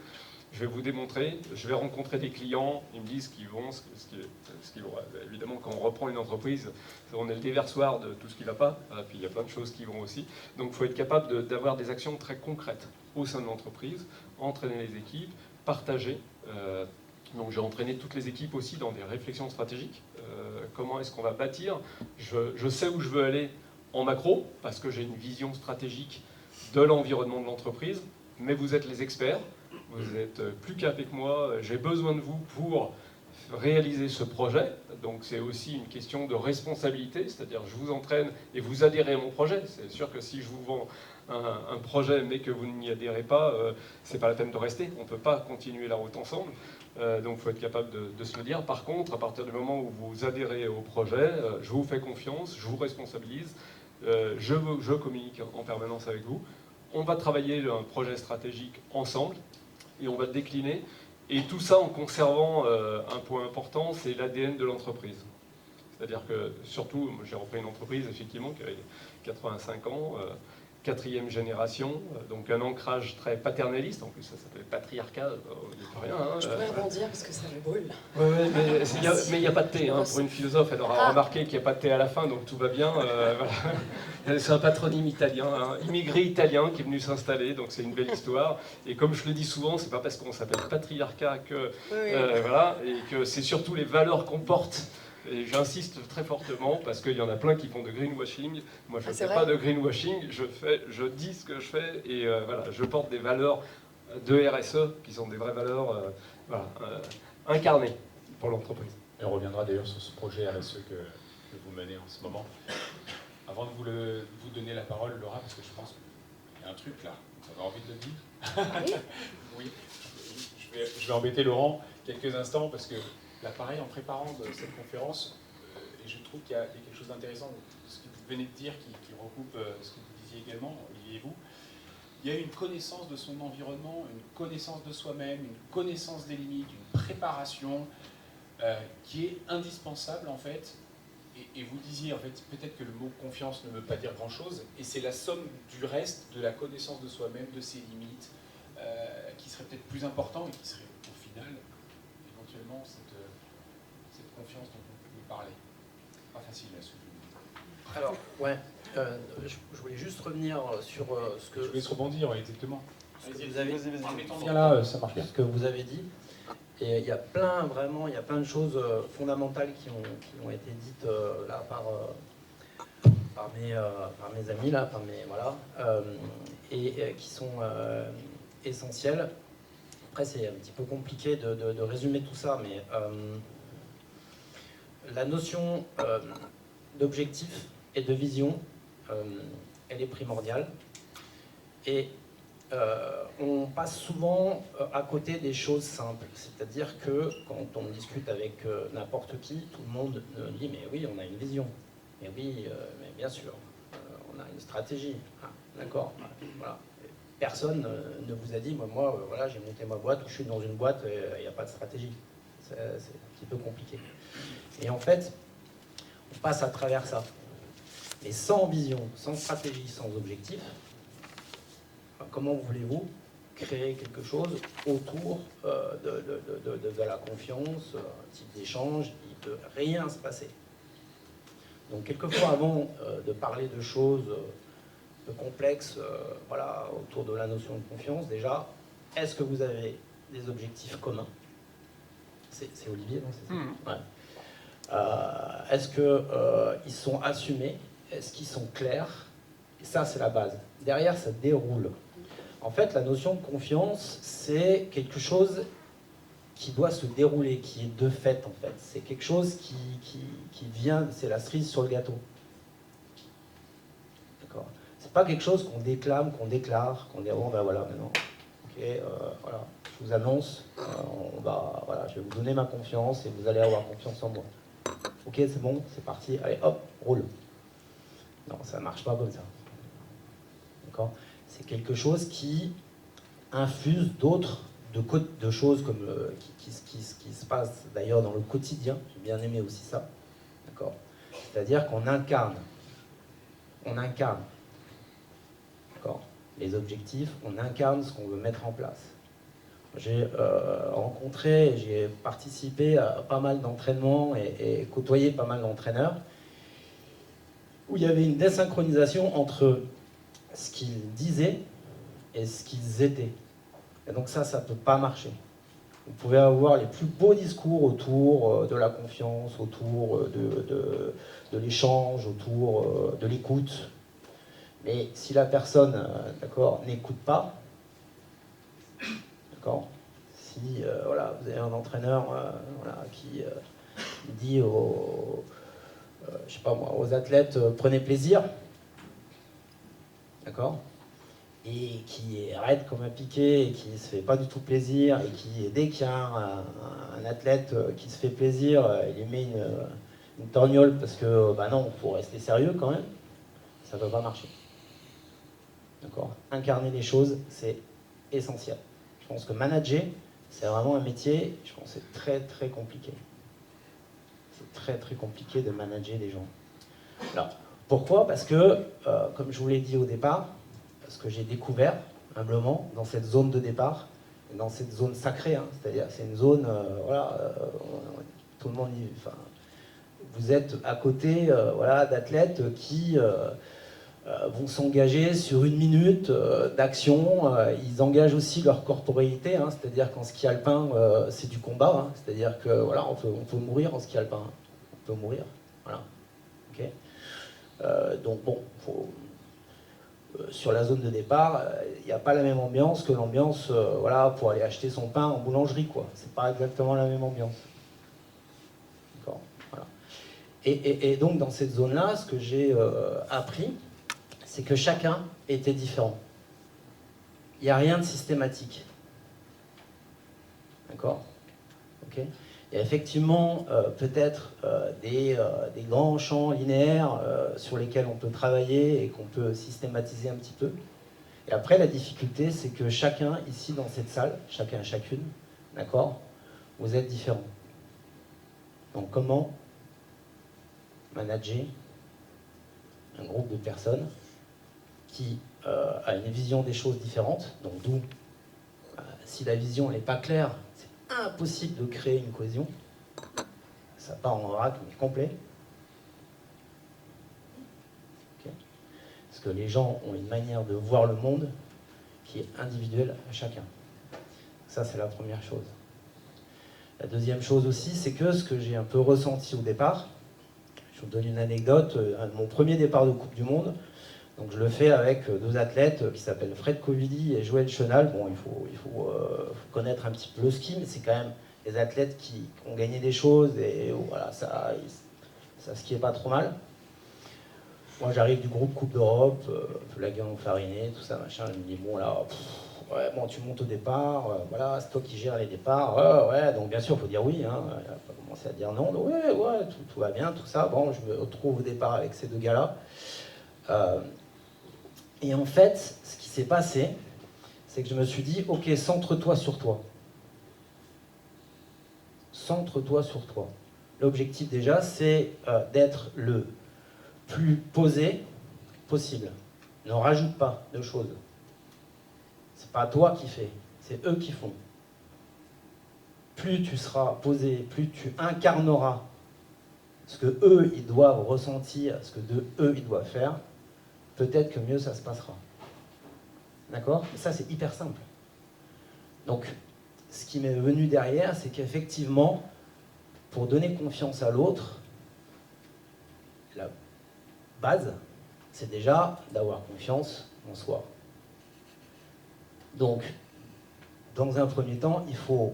je vais vous démontrer, je vais rencontrer des clients, ils me disent ce qu'ils vont, ce qu'ils vont. Évidemment, quand on reprend une entreprise, on est le déversoir de tout ce qui ne va pas, puis il y a plein de choses qui vont aussi. Donc il faut être capable d'avoir des actions très concrètes au sein de l'entreprise, entraîner les équipes, partager. Donc j'ai entraîné toutes les équipes aussi dans des réflexions stratégiques. Comment est-ce qu'on va bâtir? Je sais où je veux aller en macro, parce que j'ai une vision stratégique de l'environnement de l'entreprise, mais vous êtes les experts, vous êtes plus qu'avec moi, j'ai besoin de vous pour réaliser ce projet. Donc c'est aussi une question de responsabilité, c'est-à-dire je vous entraîne et vous adhérez à mon projet. C'est sûr que si je vous vends un projet mais que vous n'y adhérez pas, c'est pas la peine de rester, on ne peut pas continuer la route ensemble. Donc il faut être capable de se le dire. Par contre, à partir du moment où vous adhérez au projet, je vous fais confiance, je vous responsabilise, je communique en permanence avec vous. On va travailler un projet stratégique ensemble et on va le décliner. Et tout ça en conservant un point important, c'est l'ADN de l'entreprise. C'est-à-dire que, surtout, j'ai repris une entreprise, effectivement, qui avait 85 ans, 4e génération, donc un ancrage très paternaliste, en plus ça s'appelle patriarcat, on n'y peut rien. Hein,
Je pourrais rebondir parce que ça me brûle.
Ouais, mais il n'y a pas de thé, hein, pour une philosophe, elle aura remarqué qu'il n'y a pas de thé à la fin, donc tout va bien. Voilà. C'est un patronyme italien, un immigré italien qui est venu s'installer, donc c'est une belle histoire. Et comme je le dis souvent, c'est pas parce qu'on s'appelle patriarcat que... voilà, et que c'est surtout les valeurs qu'on porte. Et j'insiste très fortement parce qu'il y en a plein qui font de greenwashing. Moi, je ne fais pas de greenwashing, je dis ce que je fais et voilà, je porte des valeurs de RSE qui sont des vraies valeurs voilà, incarnées pour l'entreprise.
Et on reviendra d'ailleurs sur ce projet RSE que vous menez en ce moment. Avant de vous donner la parole, Laura, parce que je pense qu'il y a un truc là, vous avez envie de le dire? Oui. Je vais embêter Laurent quelques instants parce que là, pareil, en préparant cette conférence, et je trouve qu'il y a quelque chose d'intéressant, ce que vous venez de dire, qui recoupe ce que vous disiez également, Olivier et vous. Il y a une connaissance de son environnement, une connaissance de soi-même, une connaissance des limites, une préparation qui est indispensable en fait. Et vous disiez en fait, peut-être que le mot confiance ne veut pas dire grand-chose, et c'est la somme du reste de la connaissance de soi-même, de ses limites, qui serait peut-être plus important et qui serait au final éventuellement cette confiance dont vous parlez. Pas facile à soutenir.
Alors, ouais, je voulais juste revenir sur ce que...
Je voulais rebondir, exactement.
Vous avez,
Viens là, ça marche bien.
ce que vous avez dit. Et il y a plein, vraiment, il y a plein de choses fondamentales qui ont été dites là par mes amis, là, voilà, et qui sont essentielles. Après, c'est un petit peu compliqué de résumer tout ça, mais la notion d'objectif et de vision, elle est primordiale. Et on passe souvent à côté des choses simples. C'est-à-dire que quand on discute avec n'importe qui, tout le monde dit « mais oui, on a une vision, mais oui, mais bien sûr, on a une stratégie. Ah, d'accord, voilà. » Personne ne vous a dit « moi voilà, j'ai monté ma boîte, ou je suis dans une boîte, il n'y a pas de stratégie. » C'est un petit peu compliqué. Et en fait, on passe à travers ça. Mais sans vision, sans stratégie, sans objectif, comment voulez-vous créer quelque chose autour de la confiance, un type d'échange, il ne peut rien se passer. Donc quelquefois avant de parler de choses de complexes voilà, autour de la notion de confiance, déjà, est-ce que vous avez des objectifs communs? C'est Olivier, non? C'est ça? Ouais. Est-ce qu'ils sont assumés? Est-ce qu'ils sont clairs? Et ça, c'est la base. Derrière, ça déroule. En fait, la notion de confiance, c'est quelque chose qui doit se dérouler, qui est de fait, en fait. C'est quelque chose qui vient, c'est la cerise sur le gâteau. D'accord? C'est pas quelque chose qu'on déclame, qu'on déclare, qu'on dit, bon, ben voilà, maintenant, ok, voilà, je vous annonce, voilà, je vais vous donner ma confiance et vous allez avoir confiance en moi. Ok, c'est bon, c'est parti, allez, hop, roule. Non, ça ne marche pas comme ça. D'accord? C'est quelque chose qui infuse d'autres, de choses comme qui se passe d'ailleurs dans le quotidien. J'ai bien aimé aussi ça. D'accord? C'est-à-dire qu'on incarne. On incarne. D'accord? Les objectifs, on incarne ce qu'on veut mettre en place. J'ai rencontré, j'ai participé à pas mal d'entraînements et côtoyé pas mal d'entraîneurs où il y avait une désynchronisation entre ce qu'ils disaient et ce qu'ils étaient. Et donc ça ne peut pas marcher. Vous pouvez avoir les plus beaux discours autour de la confiance, autour de l'échange, autour de l'écoute. Mais si la personne, d'accord, n'écoute pas, d'accord, si voilà, vous avez un entraîneur voilà, qui dit je sais pas moi, aux athlètes prenez plaisir, d'accord, et qui est raide comme un piqué et qui ne se fait pas du tout plaisir et qui, dès qu'il y a un athlète qui se fait plaisir, il lui met une torgnole parce que, bah non, il faut rester sérieux quand même, ça ne va pas marcher. D'accord? Incarner les choses, c'est essentiel. Je pense que manager, c'est vraiment un métier, je pense que c'est très très compliqué. C'est très très compliqué de manager des gens. Alors, pourquoi? Parce que, comme je vous l'ai dit au départ, parce que j'ai découvert, humblement, dans cette zone de départ, dans cette zone sacrée, hein, c'est-à-dire c'est une zone, voilà, tout le monde y, enfin, vous êtes à côté voilà, d'athlètes qui vont s'engager sur 1 minute d'action, ils engagent aussi leur corporalité, hein, c'est-à-dire qu'en ski alpin, c'est du combat, hein, c'est-à-dire que voilà, on peut mourir en ski alpin, hein, on peut mourir, voilà, ok. Donc bon, sur la zone de départ, il n'y a pas la même ambiance que l'ambiance voilà, pour aller acheter son pain en boulangerie, quoi. C'est pas exactement la même ambiance. D'accord, voilà. Et donc dans cette zone-là, ce que j'ai appris, c'est que chacun était différent. Il n'y a rien de systématique. D'accord? Ok. Il y a effectivement peut-être des grands champs linéaires sur lesquels on peut travailler et qu'on peut systématiser un petit peu. Et après, la difficulté, c'est que chacun ici dans cette salle, chacun, chacune, d'accord, vous êtes différents. Donc comment manager un groupe de personnes qui a une vision des choses différentes, donc d'où, si la vision n'est pas claire, impossible de créer une cohésion, ça part en vrac mais complet. Okay. Parce que les gens ont une manière de voir le monde qui est individuelle à chacun. Ça, c'est la première chose. La deuxième chose aussi, c'est que ce que j'ai un peu ressenti au départ, je vous donne une anecdote, mon premier départ de Coupe du Monde, donc je le fais avec 2 athlètes qui s'appellent Fred Covili et Joël Chenal. Bon, il faut connaître un petit peu le ski, mais c'est quand même des athlètes qui ont gagné des choses et voilà, ça skiait pas trop mal. moi j'arrive du groupe Coupe d'Europe, Laguin Fariné, tout ça, machin, je me dis, bon là, ouais, bon, tu montes au départ, voilà, c'est toi qui gères les départs, ouais, donc bien sûr, il faut dire oui, hein, il faut pas commencer à dire non, donc, ouais, tout va bien, tout ça, bon, je me retrouve au départ avec ces deux gars-là. Et en fait, ce qui s'est passé, c'est que je me suis dit, ok, centre-toi sur toi. Centre-toi sur toi. L'objectif déjà, c'est d'être le plus posé possible. Ne rajoute pas de choses. C'est pas toi qui fais, c'est eux qui font. Plus tu seras posé, plus tu incarneras ce que eux ils doivent ressentir, ce que eux ils doivent faire, peut-être que mieux ça se passera. D'accord? Et ça c'est hyper simple. Donc, ce qui m'est venu derrière, c'est qu'effectivement, pour donner confiance à l'autre, la base, c'est déjà d'avoir confiance en soi. Donc, dans un premier temps, il faut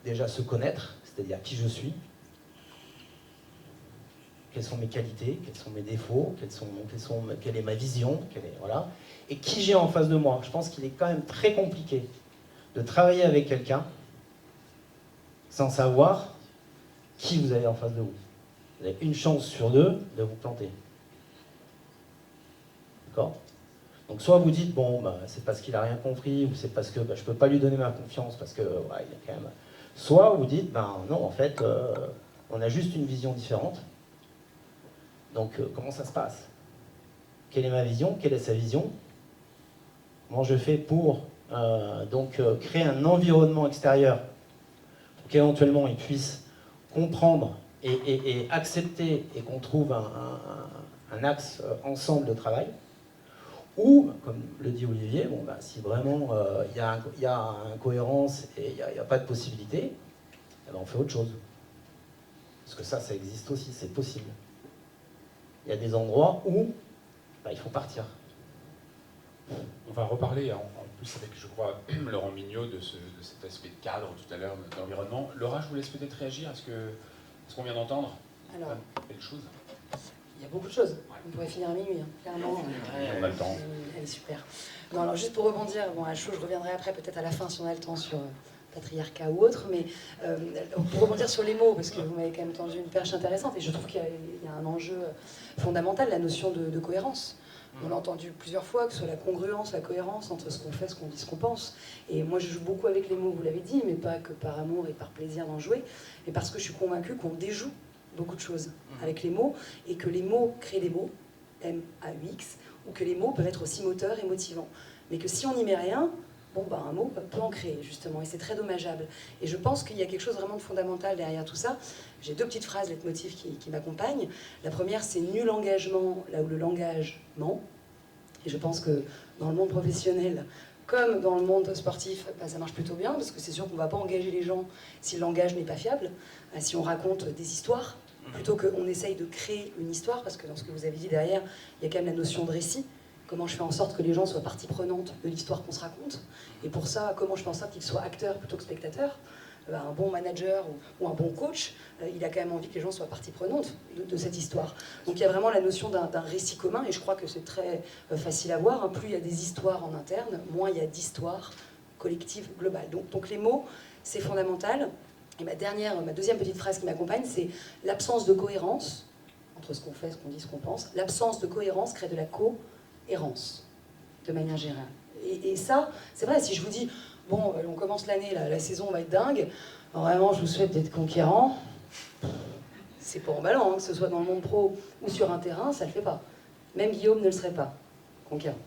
déjà se connaître, c'est-à-dire qui je suis, quelles sont mes qualités, quels sont mes défauts, quelle est ma vision, voilà, et qui j'ai en face de moi. Je pense qu'il est quand même très compliqué de travailler avec quelqu'un sans savoir qui vous avez en face de vous. Vous avez une chance sur deux de vous planter. D'accord? Donc soit vous dites, bon, bah, c'est parce qu'il n'a rien compris, ou c'est parce que bah, je ne peux pas lui donner ma confiance, parce que ouais, il y a quand même... Soit vous dites, ben non, en fait, on a juste une vision différente. Donc comment ça se passe? Quelle est ma vision? Quelle est sa vision? Comment je fais pour créer un environnement extérieur pour qu'éventuellement ils puissent comprendre et accepter et qu'on trouve un axe ensemble de travail? Ou, comme le dit Olivier, bon, bah, si vraiment il y a incohérence et il n'y a pas de possibilité, eh ben, on fait autre chose. Parce que ça existe aussi, c'est possible. Il y a des endroits où bah, il faut partir.
On va reparler en plus avec, je crois, Laurent Mignot de cet aspect de cadre tout à l'heure, de l'environnement. Laura, je vous laisse peut-être réagir à ce qu'on vient d'entendre.
Alors,
Belle chose.
il y a beaucoup de choses. On pourrait finir à minuit, hein, clairement.
On a le temps.
Elle est super. Non, alors juste pour rebondir, bon, à chaud, je reviendrai après, peut-être à la fin si on a le temps sur patriarcat ou autre, mais pour rebondir sur les mots, parce que vous m'avez quand même tendu une perche intéressante, et je trouve qu'il y a un enjeu fondamental, la notion de cohérence. On l'a entendu plusieurs fois, que ce soit la congruence, la cohérence entre ce qu'on fait, ce qu'on dit, ce qu'on pense. Et moi, je joue beaucoup avec les mots, vous l'avez dit, mais pas que par amour et par plaisir d'en jouer, mais parce que je suis convaincue qu'on déjoue beaucoup de choses avec les mots, et que les mots créent des mots, M-A-U-X, ou que les mots peuvent être aussi moteurs et motivants. Mais que si on n'y met rien, bon, bah, un mot peut en créer, justement, et c'est très dommageable. Et je pense qu'il y a quelque chose vraiment de fondamental derrière tout ça. J'ai deux petites phrases leitmotiv qui m'accompagnent. La première, c'est nul engagement là où le langage ment. Et je pense que dans le monde professionnel, comme dans le monde sportif, bah, ça marche plutôt bien, parce que c'est sûr qu'on ne va pas engager les gens si le langage n'est pas fiable, si on raconte des histoires, plutôt qu'on essaye de créer une histoire, parce que dans ce que vous avez dit derrière, il y a quand même la notion de récit. Comment je fais en sorte que les gens soient partie prenante de l'histoire qu'on se raconte. Et pour ça, comment je fais en sorte qu'ils soient acteurs plutôt que spectateurs. Un bon manager ou un bon coach, il a quand même envie que les gens soient partie prenante de cette histoire. Donc il y a vraiment la notion d'un récit commun, et je crois que c'est très facile à voir. Plus il y a des histoires en interne, moins il y a d'histoires collectives globales. Donc les mots, c'est fondamental. Et ma deuxième petite phrase qui m'accompagne, c'est l'absence de cohérence entre ce qu'on fait, ce qu'on dit, ce qu'on pense. L'absence de cohérence crée de la cohérence, de manière générale. Et ça, c'est vrai, si je vous dis, bon, on commence l'année, la saison va être dingue, vraiment, je vous souhaite d'être conquérant, c'est pas emballant, hein, que ce soit dans le monde pro ou sur un terrain, ça le fait pas. Même Guillaume ne le serait pas, conquérant.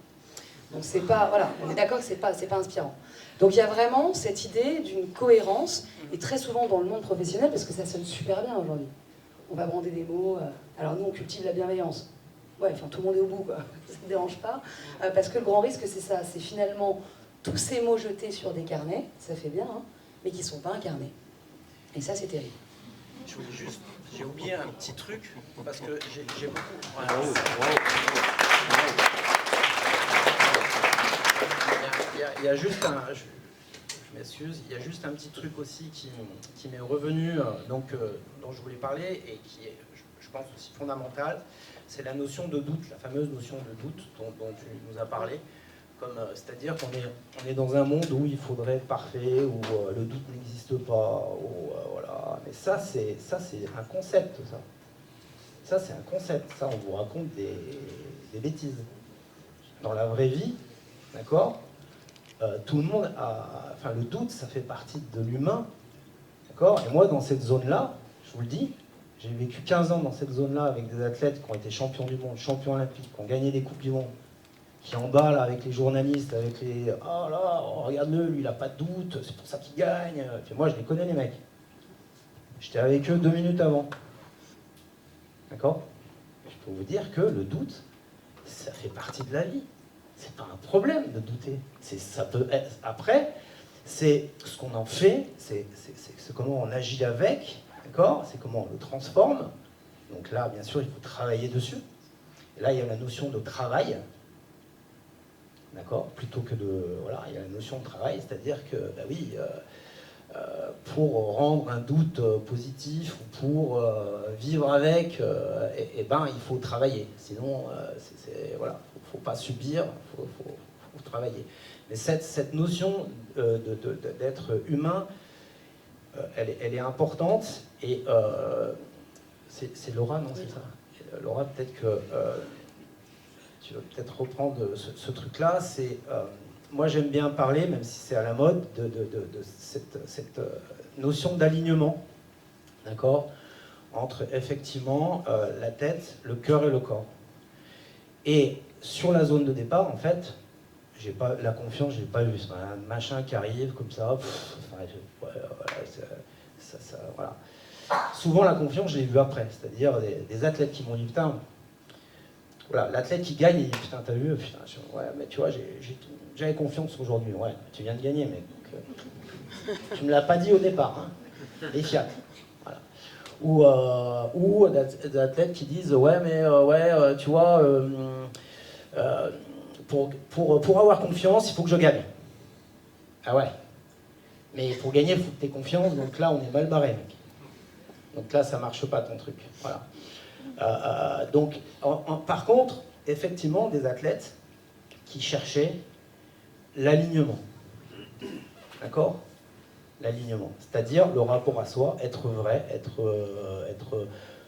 Donc c'est pas, voilà, on est d'accord que c'est pas inspirant. Donc il y a vraiment cette idée d'une cohérence, et très souvent dans le monde professionnel, parce que ça sonne super bien aujourd'hui. On va brander des mots, alors nous on cultive la bienveillance. Ouais, enfin tout le monde est au bout, quoi. Ça ne dérange pas. Parce que le grand risque, c'est ça, c'est finalement tous ces mots jetés sur des carnets, ça fait bien, hein, mais qui ne sont pas incarnés. Et ça, c'est terrible.
Je voulais juste, j'ai oublié un petit truc, parce que j'ai beaucoup... Voilà. Il y a juste un... Je m'excuse, il y a juste un petit truc aussi qui m'est revenu, dont je voulais parler, et qui est... Je je pense aussi fondamentale, c'est la notion de doute, la fameuse notion de doute dont tu nous as parlé. C'est-à-dire qu'on est dans un monde où il faudrait être parfait, où le doute n'existe pas, voilà. Mais ça c'est un concept, ça. Ça c'est un concept, ça on vous raconte des bêtises. Dans la vraie vie, d'accord, tout le monde a... Enfin, le doute, ça fait partie de l'humain, d'accord. Et moi, dans cette zone-là, je vous le dis, j'ai vécu 15 ans dans cette zone-là avec des athlètes qui ont été champions du monde, champions olympiques, qui ont gagné des coupes du monde, qui emballent avec les journalistes, avec les « Ah là, oh, regarde-le, lui, il n'a pas de doute, c'est pour ça qu'il gagne. » Puis moi, je les connais, les mecs. J'étais avec eux 2 minutes avant. D'accord? Je peux vous dire que le doute, ça fait partie de la vie. C'est pas un problème de douter. Ça peut être... Après, c'est ce qu'on en fait, c'est comment on agit avec, d'accord? C'est comment on le transforme. Donc là, bien sûr, il faut travailler dessus. Et là, il y a la notion de travail. D'accord? Plutôt que de... Voilà, il y a la notion de travail, c'est-à-dire que, bah oui, pour rendre un doute positif ou pour vivre avec, il faut travailler. Sinon, voilà, faut pas subir, faut travailler. Mais cette notion d'être humain, elle est importante. Et c'est Laura, non, c'est ça? Laura, peut-être que... tu vas peut-être reprendre ce truc-là. Moi, j'aime bien parler, même si c'est à la mode, de cette notion d'alignement, d'accord, entre effectivement la tête, le cœur et le corps. Et sur la zone de départ, en fait, j'ai pas la confiance, je l'ai pas vu. C'est un machin qui arrive comme ça. Voilà. Souvent, la confiance, je l'ai vu après. C'est-à-dire des athlètes qui m'ont dit putain. Voilà, l'athlète qui gagne, il dit putain, t'as vu, putain, ouais, mais tu vois, j'avais confiance aujourd'hui. Ouais, tu viens de gagner, mec. Donc, tu me l'as pas dit au départ, hein. Les fiat. Voilà. Ou des athlètes qui disent ouais, mais tu vois, pour avoir confiance, il faut que je gagne. Ah ouais. Mais pour gagner, il faut que tu aies confiance. Donc là, on est mal barré, mec. Donc là, ça marche pas ton truc. Voilà. Donc, par contre, effectivement, des athlètes qui cherchaient l'alignement. D'accord? L'alignement. C'est-à-dire le rapport à soi, être vrai, être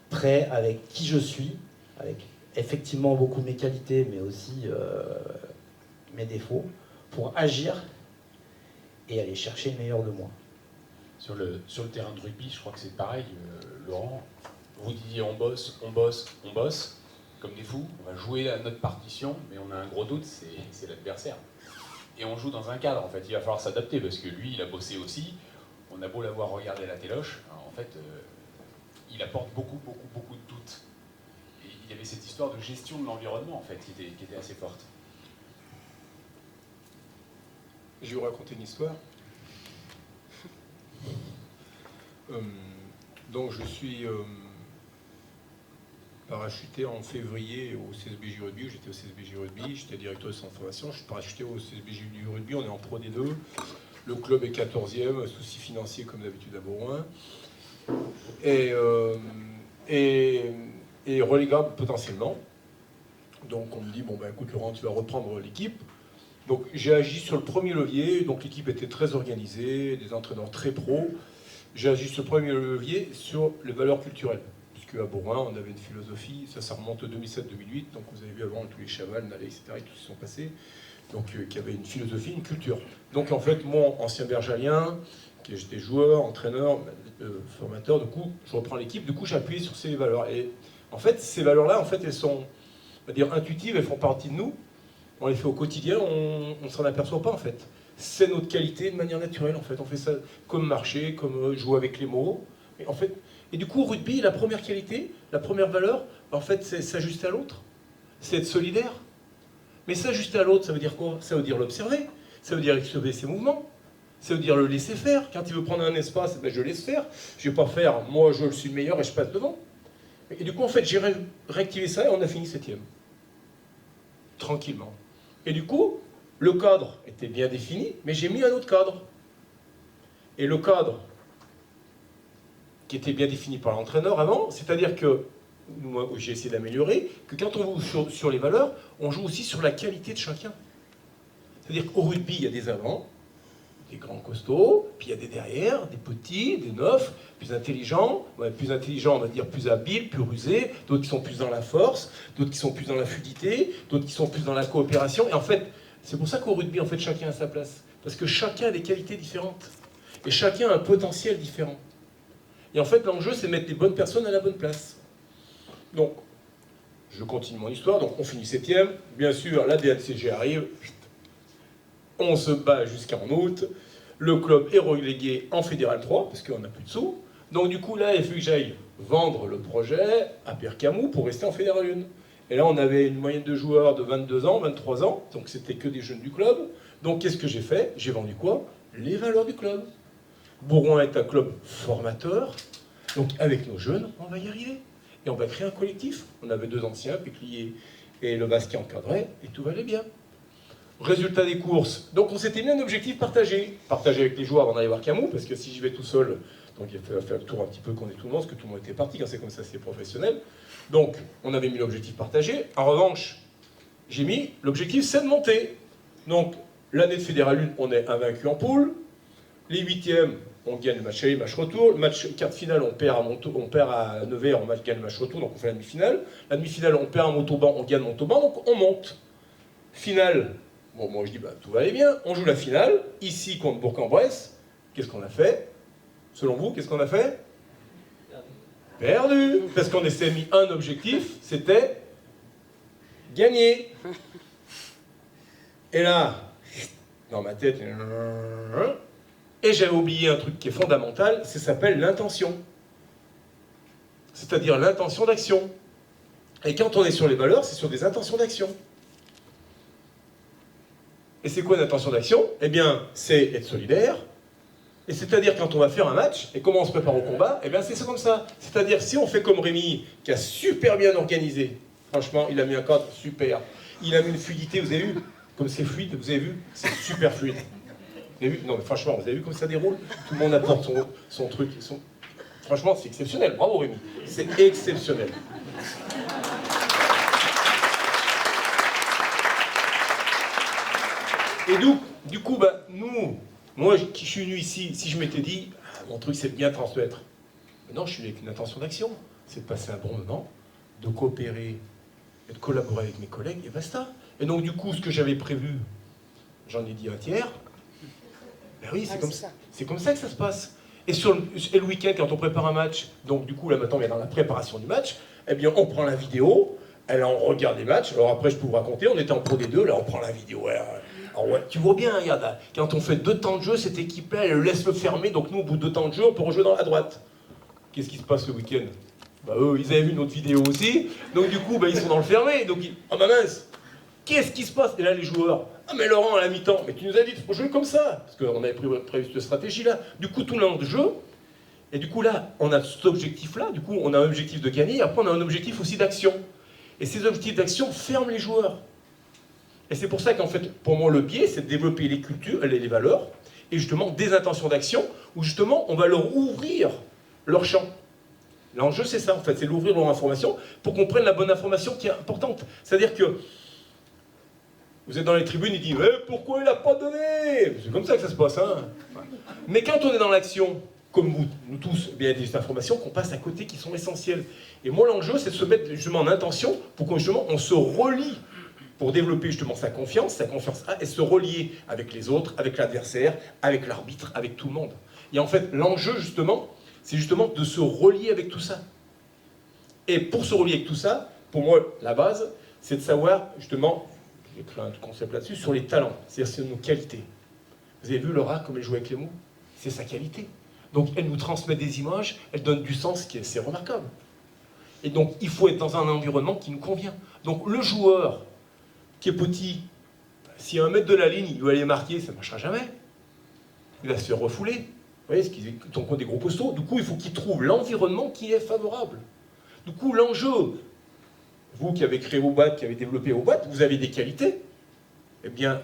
prêt avec qui je suis, avec effectivement beaucoup de mes qualités, mais aussi mes défauts, pour agir et aller chercher le meilleur de moi.
Sur le terrain de rugby, je crois que c'est pareil, Laurent. Vous disiez on bosse, comme des fous, on va jouer à notre partition, mais on a un gros doute, c'est l'adversaire. Et on joue dans un cadre, en fait, il va falloir s'adapter, parce que lui, il a bossé aussi, on a beau l'avoir regardé à la téloche, en fait, il apporte beaucoup de doutes. Et il y avait cette histoire de gestion de l'environnement, en fait, qui était assez forte.
Je vais vous raconter une histoire. Donc je suis parachuté en février au CSBJ Rugby, j'étais au CSBJ Rugby, j'étais directeur de centre de formation, je suis parachuté au CSBJ du Rugby, on est en Pro D2, le club est 14e, souci financier comme d'habitude à Bourgoin, et relégable potentiellement. Donc on me dit, bon ben écoute Laurent, tu vas reprendre l'équipe. Donc j'ai agi sur le premier levier, donc l'équipe était très organisée, des entraîneurs très pros. J'ai agi sur le premier levier sur les valeurs culturelles. Puisque à Bourgoin, on avait une philosophie, ça remonte 2007-2008, donc vous avez vu avant tous les Chaval, Nallet, etc., et tout ce qui sont passés, donc qui avait une philosophie, une culture. Donc en fait, moi, ancien bergalien, j'étais joueur, entraîneur, formateur, du coup, je reprends l'équipe, du coup, j'ai appuyé sur ces valeurs. Et en fait, ces valeurs-là, en fait, elles sont, on va dire, intuitives, elles font partie de nous, on les fait au quotidien, on ne s'en aperçoit pas, en fait. C'est notre qualité de manière naturelle, en fait. On fait ça comme marcher, comme jouer avec les mots. Et, en fait, et du coup, au rugby, la première qualité, la première valeur, en fait, c'est s'ajuster à l'autre. C'est être solidaire. Mais s'ajuster à l'autre, ça veut dire quoi? Ça veut dire l'observer. Ça veut dire observer ses mouvements. Ça veut dire le laisser faire. Quand il veut prendre un espace, ben, je laisse faire. Je ne vais pas faire, moi, je suis le meilleur et je passe devant. Et du coup, en fait, j'ai réactivé ça et on a fini 7e. Tranquillement. Et du coup, le cadre était bien défini, mais j'ai mis un autre cadre. Et le cadre qui était bien défini par l'entraîneur avant, c'est-à-dire que moi, j'ai essayé d'améliorer, que quand on joue sur les valeurs, on joue aussi sur la qualité de chacun. C'est-à-dire qu'au rugby, il y a des avants, des grands costauds, puis il y a des derrière, des petits, des neufs, plus intelligents, on va dire plus habiles, plus rusés, d'autres qui sont plus dans la force, d'autres qui sont plus dans la fluidité, d'autres qui sont plus dans la coopération. Et en fait, c'est pour ça qu'au rugby, en fait, chacun a sa place. Parce que chacun a des qualités différentes. Et chacun a un potentiel différent. Et en fait, l'enjeu, c'est mettre les bonnes personnes à la bonne place. Donc, je continue mon histoire. Donc, on finit 7e. Bien sûr, la DNCG arrive. On se bat jusqu'en août. Le club est relégué en Fédéral 3, parce qu'on n'a plus de sous. Donc du coup, là, il faut que j'aille vendre le projet à Pierre Camus pour rester en Fédéral 1. Et là, on avait une moyenne de joueurs de 22 ans, 23 ans, donc c'était que des jeunes du club. Donc qu'est-ce que j'ai fait? J'ai vendu quoi? Les valeurs du club. Bourgoin est un club formateur, donc avec nos jeunes, on va y arriver. Et on va créer un collectif. On avait 2 anciens, Péclier et Le Basque qui encadraient, et tout allait bien. Résultat des courses. Donc on s'était mis un objectif partagé. Partagé avec les joueurs avant d'aller voir Camus, parce que si je vais tout seul, donc il va faire le tour un petit peu qu'on est tout le monde, parce que tout le monde était parti, quand c'est comme ça, c'est professionnel. Donc on avait mis l'objectif partagé. En revanche, j'ai mis l'objectif, c'est de monter. Donc l'année de Fédéral 1, on est invaincu en poule. Les 8e, on gagne le match aller, match retour. Le match quart de finale, on perd à Nevers, on gagne le match retour, donc on fait la demi-finale. La demi-finale, on perd à Montauban, on gagne Montauban, donc on monte. Finale. Bon, moi je dis, bah, tout va aller bien. On joue la finale, ici contre Bourg-en-Bresse. Qu'est-ce qu'on a fait? Selon vous, qu'est-ce qu'on a fait? Perdu. Parce qu'on s'est mis un objectif, c'était gagner. Et là, dans ma tête, et j'avais oublié un truc qui est fondamental, ça s'appelle l'intention. C'est-à-dire l'intention d'action. Et quand on est sur les valeurs, c'est sur des intentions d'action. Et c'est quoi une intention d'action? Eh bien, c'est être solidaire. Et c'est-à-dire, quand on va faire un match, et comment on se prépare au combat, eh bien, c'est comme ça. C'est-à-dire, si on fait comme Rémi, qui a super bien organisé, franchement, il a mis un cadre super. Il a mis une fluidité, vous avez vu? Comme c'est fluide, vous avez vu? C'est super fluide. Vous avez vu? Non, mais franchement, vous avez vu comme ça déroule? Tout le monde apporte son truc. Franchement, c'est exceptionnel. Bravo, Rémi. C'est exceptionnel. Et du coup, bah, moi qui suis venu ici, si je m'étais dit, mon truc c'est de bien transmettre. Mais non, je suis avec une intention d'action. C'est de passer un bon moment, de coopérer et de collaborer avec mes collègues, et basta. Et donc du coup, ce que j'avais prévu, j'en ai dit un tiers. Ben oui, c'est comme ça que ça se passe. Et le week-end, quand on prépare un match, donc du coup, là maintenant, on est dans la préparation du match, eh bien, on prend la vidéo, et là, on regarde les matchs. Alors après, je peux vous raconter, on était en Pro D2, là, on prend la vidéo. Alors ouais, tu vois bien, regarde, quand on fait 2 temps de jeu, cette équipe-là, elle laisse le fermer, donc nous, au bout de 2 temps de jeu, on peut rejouer à droite. Qu'est-ce qui se passe le week-end? Bah eux, ils avaient vu notre vidéo aussi, donc du coup, bah, ils sont dans le fermé, donc ah bah mince, qu'est-ce qui se passe? Et là, les joueurs, ah mais Laurent, à la mi-temps, mais tu nous as dit de jouer comme ça, parce qu'on avait prévu cette stratégie-là. Du coup, tout le jeu, et du coup là, on a cet objectif-là, du coup, on a un objectif de gagner, et après, on a un objectif aussi d'action. Et ces objectifs d'action ferment les joueurs. Et c'est pour ça qu'en fait, pour moi, le biais, c'est de développer les cultures, les valeurs, et justement des intentions d'action, où justement, on va leur ouvrir leur champ. L'enjeu, c'est ça, en fait, c'est d'ouvrir leur information pour qu'on prenne la bonne information qui est importante. C'est-à-dire que vous êtes dans les tribunes, il dit « pourquoi il n'a pas donné ?» C'est comme ça que ça se passe, hein. Mais quand on est dans l'action, comme nous tous, il y a des informations qu'on passe à côté qui sont essentielles. Et moi, l'enjeu, c'est de se mettre justement en intention pour qu'on justement on se relie pour développer justement sa confiance et se relier avec les autres, avec l'adversaire, avec l'arbitre, avec tout le monde. Et en fait, l'enjeu justement, c'est justement de se relier avec tout ça. Et pour se relier avec tout ça, pour moi, la base, c'est de savoir justement, j'ai créé un concept là-dessus, sur les talents, c'est-à-dire sur nos qualités. Vous avez vu Laura, comme elle joue avec les mots? C'est sa qualité. Donc elle nous transmet des images, elle donne du sens, c'est remarquable. Et donc il faut être dans un environnement qui nous convient. Donc le joueur qui est petit, si à 1 mètre de la ligne, il veut aller marquer, ça ne marchera jamais. Il va se faire refouler. Vous voyez, ce qu'ils ont des gros costauds. Du coup, il faut qu'il trouve l'environnement qui est favorable. Du coup, l'enjeu, vous qui avez créé Obat, qui avez développé Obat, vous avez des qualités. Eh bien,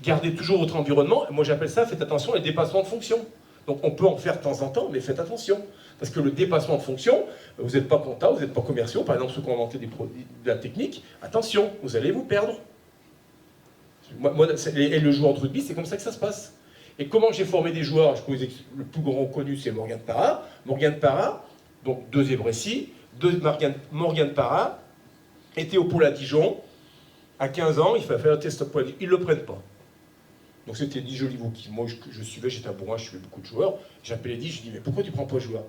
gardez toujours votre environnement. Moi, j'appelle ça, faites attention, les dépassements de fonction. Donc on peut en faire de temps en temps, mais faites attention. Parce que le dépassement de fonction, vous n'êtes pas comptable, vous n'êtes pas commerciaux, par exemple ceux qui ont inventé des produits, de la technique, attention, vous allez vous perdre. Et le joueur de rugby, c'est comme ça que ça se passe. Et comment j'ai formé des joueurs? Le plus grand connu, c'est Morgane Parra. Morgane Parra, donc deuxième récit, Morgane Parra était au pôle à Dijon. À 15 ans, il fallait faire un test à poids. Ils ne le prennent pas. Donc c'était Di Joliveau qui, moi je suivais, j'étais à Bourgoin, je suivais beaucoup de joueurs. J'appelais Di, je dis mais pourquoi tu ne prends pas le joueur?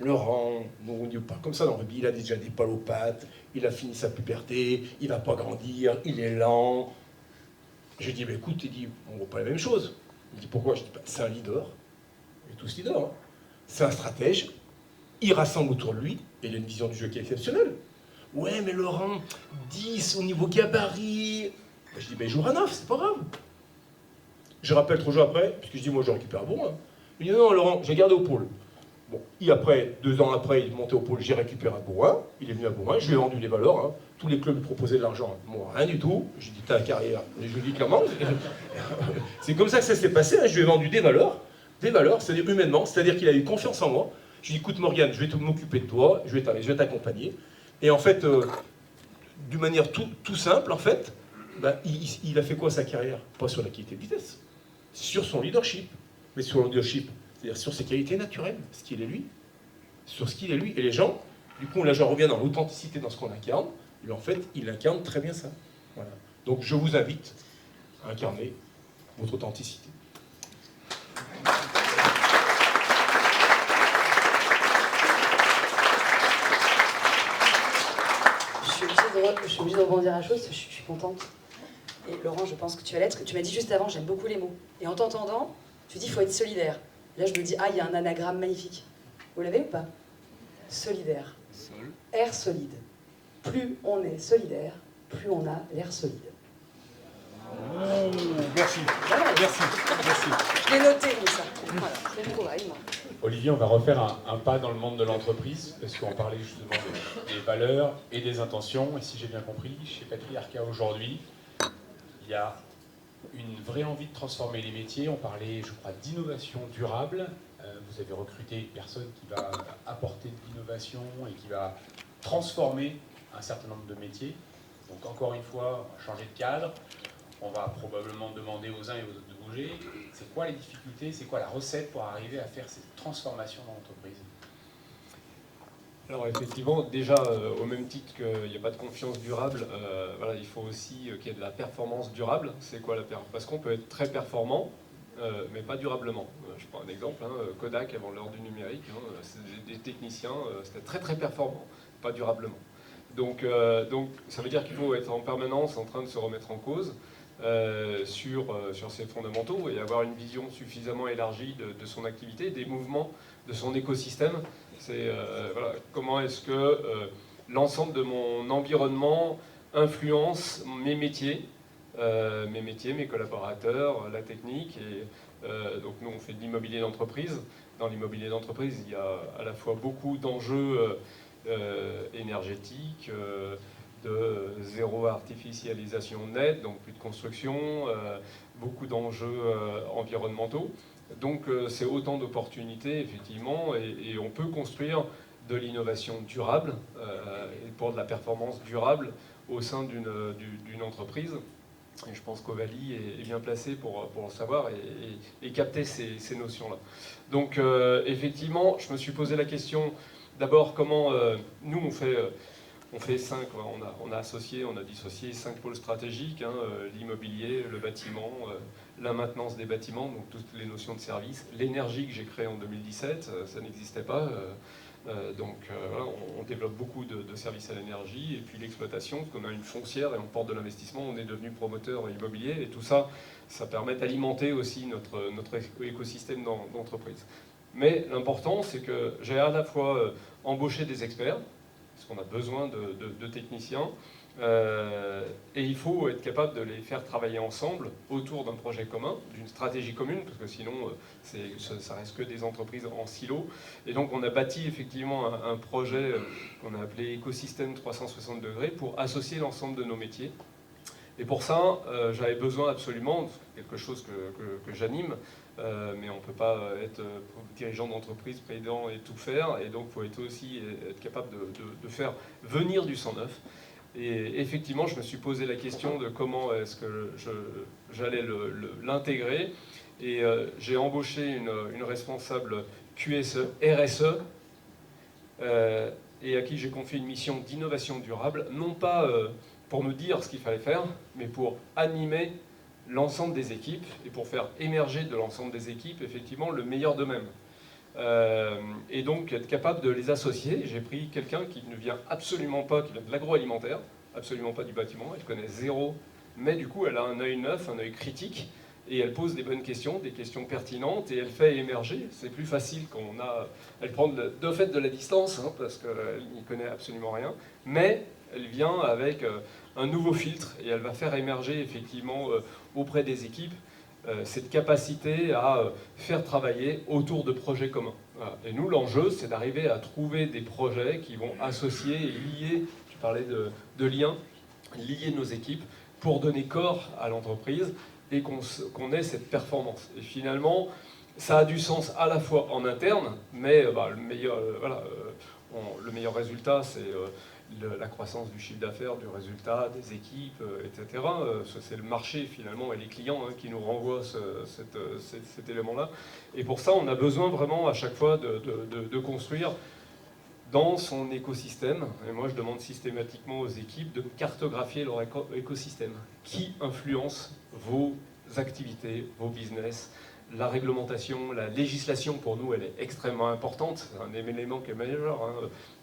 Laurent, on dit pas comme ça dans le rugby, il a déjà des poils aux pattes, il a fini sa puberté, il ne va pas grandir, il est lent. Je dis mais écoute, il dit on ne voit pas la même chose. Il dit pourquoi? Je dis bah, c'est un leader, il est tous leaders, hein. C'est un stratège, il rassemble autour de lui, et il a une vision du jeu qui est exceptionnelle. Ouais mais Laurent, 10 au niveau gabarit. Ben, je dis ben il jouera 9, c'est pas grave. Je rappelle 3 jours après, puisque je dis moi je récupère à Bourgoin. Il dit non Laurent, j'ai gardé au pôle. Bon, après, 2 ans après, il est monté au pôle, j'ai récupéré à Bourgoin, il est venu à Bourgoin, je lui ai vendu les valeurs, hein. Tous les clubs lui proposaient de l'argent, moi rien du tout, je lui ai dit t'as la carrière, et je lui ai dit clairement, c'est comme ça que ça s'est passé, hein. Je lui ai vendu des valeurs, c'est-à-dire humainement, c'est-à-dire qu'il a eu confiance en moi. Je lui ai dit écoute Morgane, je vais m'occuper de toi, je vais t'accompagner. Et en fait, d'une manière tout simple, en fait, bah, il a fait quoi sa carrière? Pas sur la qualité de vitesse, sur son leadership. Mais sur le leadership, c'est-à-dire sur ses qualités naturelles, ce qu'il est lui. Sur ce qu'il est lui. Et les gens, du coup, là je reviens dans l'authenticité, dans ce qu'on incarne, et en fait, il incarne très bien ça. Voilà. Donc je vous invite à incarner votre authenticité.
Je suis obligée de rebondir à la chose, je suis contente. Et Laurent, je pense que tu vas l'être. Tu m'as dit juste avant, j'aime beaucoup les mots. Et en t'entendant, tu dis, il faut être solidaire. Là, je me dis, ah, il y a un anagramme magnifique. Vous l'avez ou pas? Solidaire. Air solide. Plus on est solidaire, plus on a l'air solide.
Oh, merci.
Voilà.
Merci.
Je l'ai noté comme ça. Voilà, c'est le travail, moi.
Olivier, on va refaire un pas dans le monde de l'entreprise, parce qu'on parlait justement des valeurs et des intentions. Et si j'ai bien compris, chez Patriarcat aujourd'hui, il y a une vraie envie de transformer les métiers. On parlait, je crois, d'innovation durable. Vous avez recruté une personne qui va apporter de l'innovation et qui va transformer un certain nombre de métiers. Donc encore une fois, on va changer de cadre. On va probablement demander aux uns et aux autres de bouger. C'est quoi les difficultés? C'est quoi la recette pour arriver à faire cette transformation dans l'entreprise?
Alors effectivement, déjà, au même titre qu'il n'y a pas de confiance durable, voilà, il faut aussi qu'il y ait de la performance durable. C'est quoi la performance? Parce qu'on peut être très performant, mais pas durablement. Je prends un exemple, hein, Kodak, avant l'heure du numérique, hein, des techniciens, c'était très très performant, pas durablement. Donc ça veut dire qu'il faut être en permanence en train de se remettre en cause sur ses fondamentaux et avoir une vision suffisamment élargie de son activité, des mouvements de son écosystème. C'est voilà, comment est-ce que l'ensemble de mon environnement influence mes métiers, mes collaborateurs, la technique. Et donc nous, on fait de l'immobilier d'entreprise. Dans l'immobilier d'entreprise, il y a à la fois beaucoup d'enjeux énergétiques, de zéro artificialisation nette, donc plus de construction, beaucoup d'enjeux environnementaux. Donc c'est autant d'opportunités, effectivement, et on peut construire de l'innovation durable et pour de la performance durable au sein d'une entreprise. Et je pense qu'Ovalie est bien placé pour le savoir et capter ces notions-là. Donc effectivement, je me suis posé la question, d'abord, comment nous on fait 5, on a associé, on a dissocié 5 pôles stratégiques, hein, l'immobilier, le bâtiment, la maintenance des bâtiments, donc toutes les notions de service, l'énergie que j'ai créée en 2017, ça n'existait pas, donc voilà, on développe beaucoup de services à l'énergie, et puis l'exploitation, parce qu'on a une foncière et on porte de l'investissement, on est devenu promoteur immobilier, et tout ça, ça permet d'alimenter aussi notre écosystème d'entreprise. Mais l'important, c'est que j'ai à la fois embauché des experts, parce qu'on a besoin de techniciens, et il faut être capable de les faire travailler ensemble autour d'un projet commun, d'une stratégie commune, parce que sinon ça reste que des entreprises en silo. Et donc on a bâti effectivement un projet qu'on a appelé écosystème 360 degrés pour associer l'ensemble de nos métiers Et pour ça, j'avais besoin absolument, quelque chose que j'anime, mais on ne peut pas être dirigeant d'entreprise, président et tout faire, et donc il faut être aussi être capable de faire venir du 109. Et effectivement, je me suis posé la question de comment est-ce que j'allais l'intégrer, et j'ai embauché une responsable QSE, RSE, et à qui j'ai confié une mission d'innovation durable, non pas pour me dire ce qu'il fallait faire, mais pour animer l'ensemble des équipes et pour faire émerger de l'ensemble des équipes, effectivement, le meilleur d'eux-mêmes. Et donc, être capable de les associer. J'ai pris quelqu'un qui ne vient absolument pas, qui vient de l'agroalimentaire, absolument pas du bâtiment, elle connaît zéro, mais du coup, elle a un œil neuf, un œil critique, et elle pose des bonnes questions, des questions pertinentes, et elle fait émerger. C'est plus facile quand on a... Elle prend de fait de la distance, hein, parce qu'elle n'y connaît absolument rien, mais elle vient avec un nouveau filtre, et elle va faire émerger, effectivement, auprès des équipes, cette capacité à faire travailler autour de projets communs. Voilà. Et nous, l'enjeu, c'est d'arriver à trouver des projets qui vont associer et lier, tu parlais de liens, lier nos équipes pour donner corps à l'entreprise et qu'on ait cette performance. Et finalement, ça a du sens à la fois en interne, mais le meilleur résultat, c'est la croissance du chiffre d'affaires, du résultat, des équipes, etc. C'est le marché finalement et les clients qui nous renvoient cet élément-là. Et pour ça, on a besoin vraiment à chaque fois de construire dans son écosystème. Et moi, je demande systématiquement aux équipes de cartographier leur écosystème. Qui influence vos activités, vos business? La réglementation, la législation, pour nous, elle est extrêmement importante. C'est un élément qui est majeur.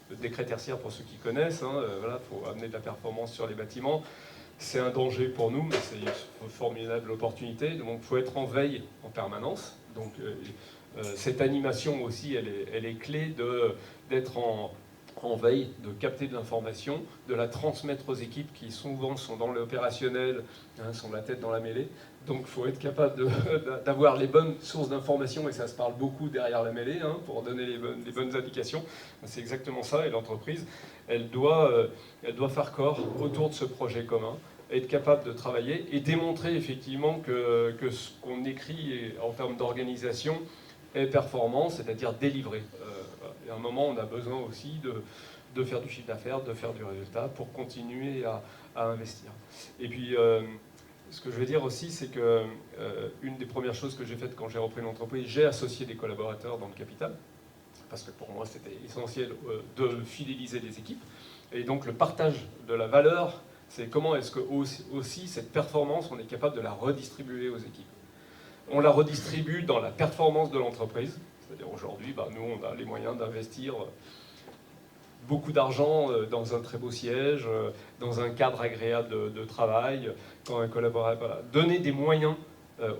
Le décret tertiaire, pour ceux qui connaissent, voilà, faut amener de la performance sur les bâtiments. C'est un danger pour nous, mais c'est une formidable opportunité. Donc, il faut être en veille en permanence. Donc, cette animation aussi, elle est clé d'être en veille, de capter de l'information, de la transmettre aux équipes qui souvent sont dans l'opérationnel, sont la tête dans la mêlée. Donc il faut être capable d'avoir les bonnes sources d'informations, et ça se parle beaucoup derrière la mêlée, pour donner les bonnes indications. C'est exactement ça, et l'entreprise, elle doit faire corps autour de ce projet commun, être capable de travailler et démontrer effectivement que ce qu'on écrit en termes d'organisation est performant, c'est-à-dire délivré. Et à un moment, on a besoin aussi de faire du chiffre d'affaires, de faire du résultat pour continuer à investir. Et puis, ce que je veux dire aussi, c'est que une des premières choses que j'ai faites quand j'ai repris l'entreprise, j'ai associé des collaborateurs dans le capital, parce que pour moi, c'était essentiel de fidéliser les équipes. Et donc, le partage de la valeur, c'est comment est-ce que aussi cette performance, on est capable de la redistribuer aux équipes. On la redistribue dans la performance de l'entreprise. C'est-à-dire aujourd'hui, nous, on a les moyens d'investir beaucoup d'argent dans un très beau siège, dans un cadre agréable de travail, quand un collaborateur... Voilà. Donner des moyens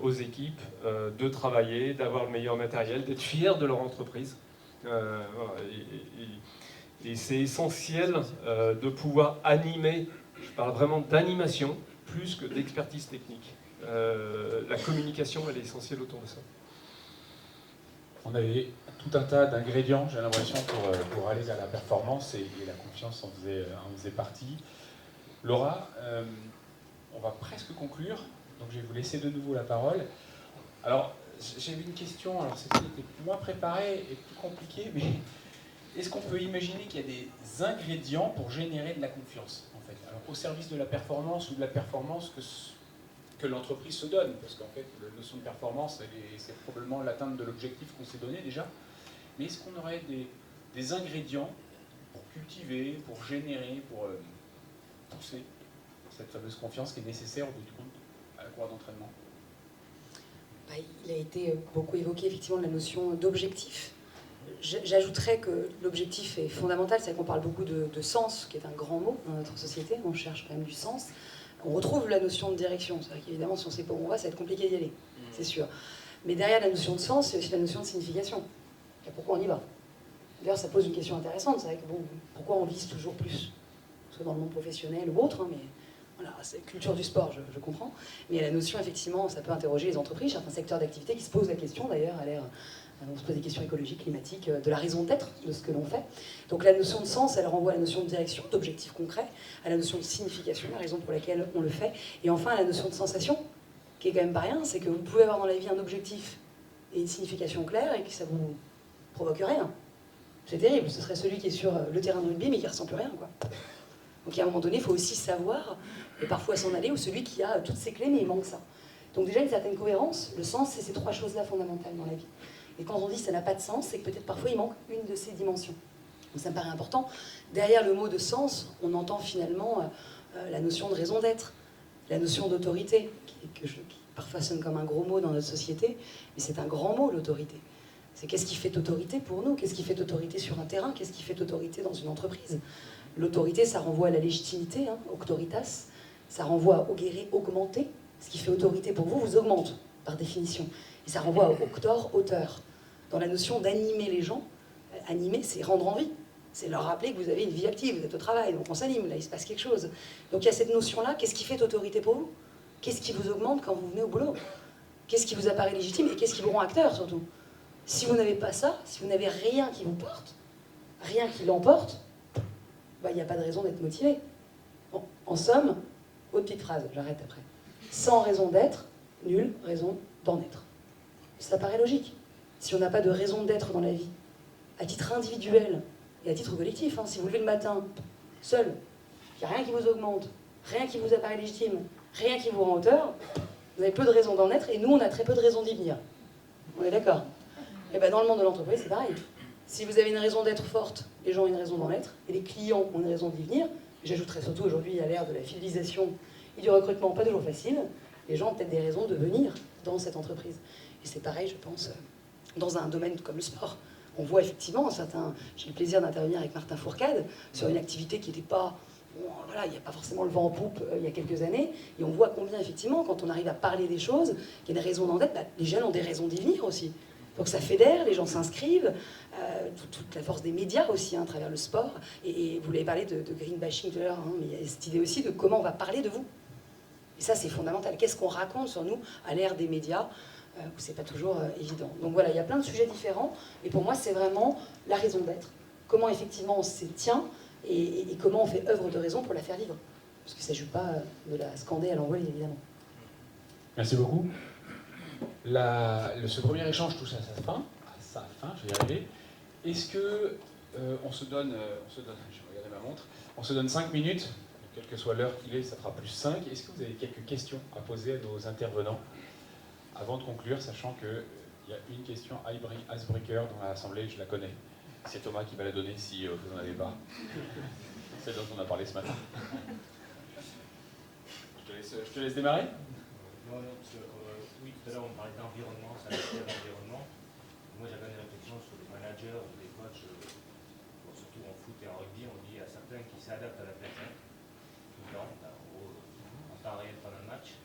aux équipes de travailler, d'avoir le meilleur matériel, d'être fiers de leur entreprise. Voilà. Et c'est essentiel de pouvoir animer, je parle vraiment d'animation, plus que d'expertise technique. La communication, elle est essentielle autour de ça.
On avait tout un tas d'ingrédients, j'ai l'impression, pour aller vers la performance, et la confiance en faisait partie. Laura, on va presque conclure, donc je vais vous laisser de nouveau la parole. Alors, j'avais une question, alors c'était moins préparé et plus compliqué, mais est-ce qu'on peut imaginer qu'il y a des ingrédients pour générer de la confiance, en fait, alors, au service de la performance ou de la performance que l'entreprise se donne, parce qu'en fait, la notion de performance, c'est probablement l'atteinte de l'objectif qu'on s'est donné déjà. Mais est-ce qu'on aurait des ingrédients pour cultiver, pour générer, pour pousser cette fameuse confiance qui est nécessaire au bout du compte à la cour d'entraînement?
Il a été beaucoup évoqué effectivement la notion d'objectif. J'ajouterais que l'objectif est fondamental, c'est qu'on parle beaucoup de sens, qui est un grand mot dans notre société, on cherche quand même du sens. On retrouve la notion de direction, c'est vrai qu'évidemment si on ne sait pas où on va, ça va être compliqué d'y aller, c'est sûr. Mais derrière la notion de sens, c'est aussi la notion de signification. Et pourquoi on y va? D'ailleurs ça pose une question intéressante, c'est vrai que pourquoi on vise toujours plus? Soit dans le monde professionnel ou autre, mais voilà, c'est culture du sport, je comprends. Mais la notion, effectivement, ça peut interroger les entreprises, certains secteurs d'activité qui se posent la question, d'ailleurs, à l'ère On se pose des questions écologiques, climatiques, de la raison d'être de ce que l'on fait. Donc la notion de sens, elle renvoie à la notion de direction, d'objectif concret, à la notion de signification, la raison pour laquelle on le fait, et enfin à la notion de sensation, qui est quand même pas rien, c'est que vous pouvez avoir dans la vie un objectif et une signification claire et que ça vous provoque rien. C'est terrible, ce serait celui qui est sur le terrain de rugby mais qui ne ressent plus rien, quoi. Donc à un moment donné, il faut aussi savoir, et parfois s'en aller, ou celui qui a toutes ses clés mais il manque ça. Donc déjà une certaine cohérence, le sens, c'est ces trois choses-là fondamentales dans la vie. Et quand on dit que ça n'a pas de sens, c'est que peut-être parfois il manque une de ces dimensions. Donc ça me paraît important. Derrière le mot de sens, on entend finalement la notion de raison d'être, la notion d'autorité, qui parfois sonne comme un gros mot dans notre société, mais c'est un grand mot, l'autorité. C'est qu'est-ce qui fait autorité pour nous? Qu'est-ce qui fait autorité sur un terrain? Qu'est-ce qui fait autorité dans une entreprise? L'autorité, ça renvoie à la légitimité, hein, auctoritas, ça renvoie au guéri augmenté. Ce qui fait autorité pour vous, vous augmente, par définition. Et ça renvoie au auctor, auteur. Dans la notion d'animer les gens, animer, c'est rendre en vie. C'est leur rappeler que vous avez une vie active, vous êtes au travail, donc on s'anime, là il se passe quelque chose. Donc il y a cette notion-là, qu'est-ce qui fait autorité pour vous? Qu'est-ce qui vous augmente quand vous venez au boulot? Qu'est-ce qui vous apparaît légitime et qu'est-ce qui vous rend acteur surtout? Si vous n'avez pas ça, si vous n'avez rien qui vous porte, rien qui l'emporte, il n'y a pas de raison d'être motivé. Bon, en somme, autre petite phrase, j'arrête après. Sans raison d'être, nulle raison d'en être. Ça paraît logique. Si on n'a pas de raison d'être dans la vie, à titre individuel et à titre collectif, hein, si vous levez le matin, seul, il n'y a rien qui vous augmente, rien qui vous apparaît légitime, rien qui vous rend auteur, vous avez peu de raisons d'en être, et nous, on a très peu de raisons d'y venir. On est d'accord? Et bien dans le monde de l'entreprise, c'est pareil. Si vous avez une raison d'être forte, les gens ont une raison d'en être, et les clients ont une raison d'y venir, j'ajouterais surtout aujourd'hui à l'ère de la fidélisation et du recrutement pas toujours facile, les gens ont peut-être des raisons de venir dans cette entreprise. Et c'est pareil, je pense, dans un domaine comme le sport. On voit effectivement certains... J'ai eu le plaisir d'intervenir avec Martin Fourcade sur une activité qui n'était pas... Bon, voilà, il n'y a pas forcément le vent en poupe il y a quelques années, et on voit combien, effectivement, quand on arrive à parler des choses, qu'il y a des raisons d'en être, les jeunes ont des raisons d'y venir aussi. Donc ça fédère, les gens s'inscrivent, toute la force des médias aussi, hein, à travers le sport. Et vous l'avez parlé de green bashing tout à l'heure, hein, mais il y a cette idée aussi de comment on va parler de vous. Et ça, c'est fondamental. Qu'est-ce qu'on raconte sur nous à l'ère des médias où c'est pas toujours évident. Donc voilà, il y a plein de sujets différents. Et pour moi, c'est vraiment la raison d'être. Comment effectivement on s'y tient et comment on fait œuvre de raison pour la faire vivre. Parce qu'il ne s'agit pas de la scander à l'envol, évidemment.
Merci beaucoup. Ce premier échange touche à sa fin, je vais y arriver. Est-ce que on se donne, je vais regarder ma montre, on se donne 5 minutes, quelle que soit l'heure qu'il est, ça fera plus 5. Est-ce que vous avez quelques questions à poser à nos intervenants avant de conclure, sachant qu'il y a une question icebreaker dans l'Assemblée, je la connais. C'est Thomas qui va la donner si vous n'en avez pas. C'est dont on a parlé ce matin. Je te laisse démarrer.
Non, oui, tout à l'heure on parlait d'environnement, ça l'aspect l'environnement. Moi j'avais une réflexion sur les managers ou les coachs, surtout en foot et en rugby, on dit à certains qui s'adaptent à l'adversaire, tout le temps, en temps réel pendant le match,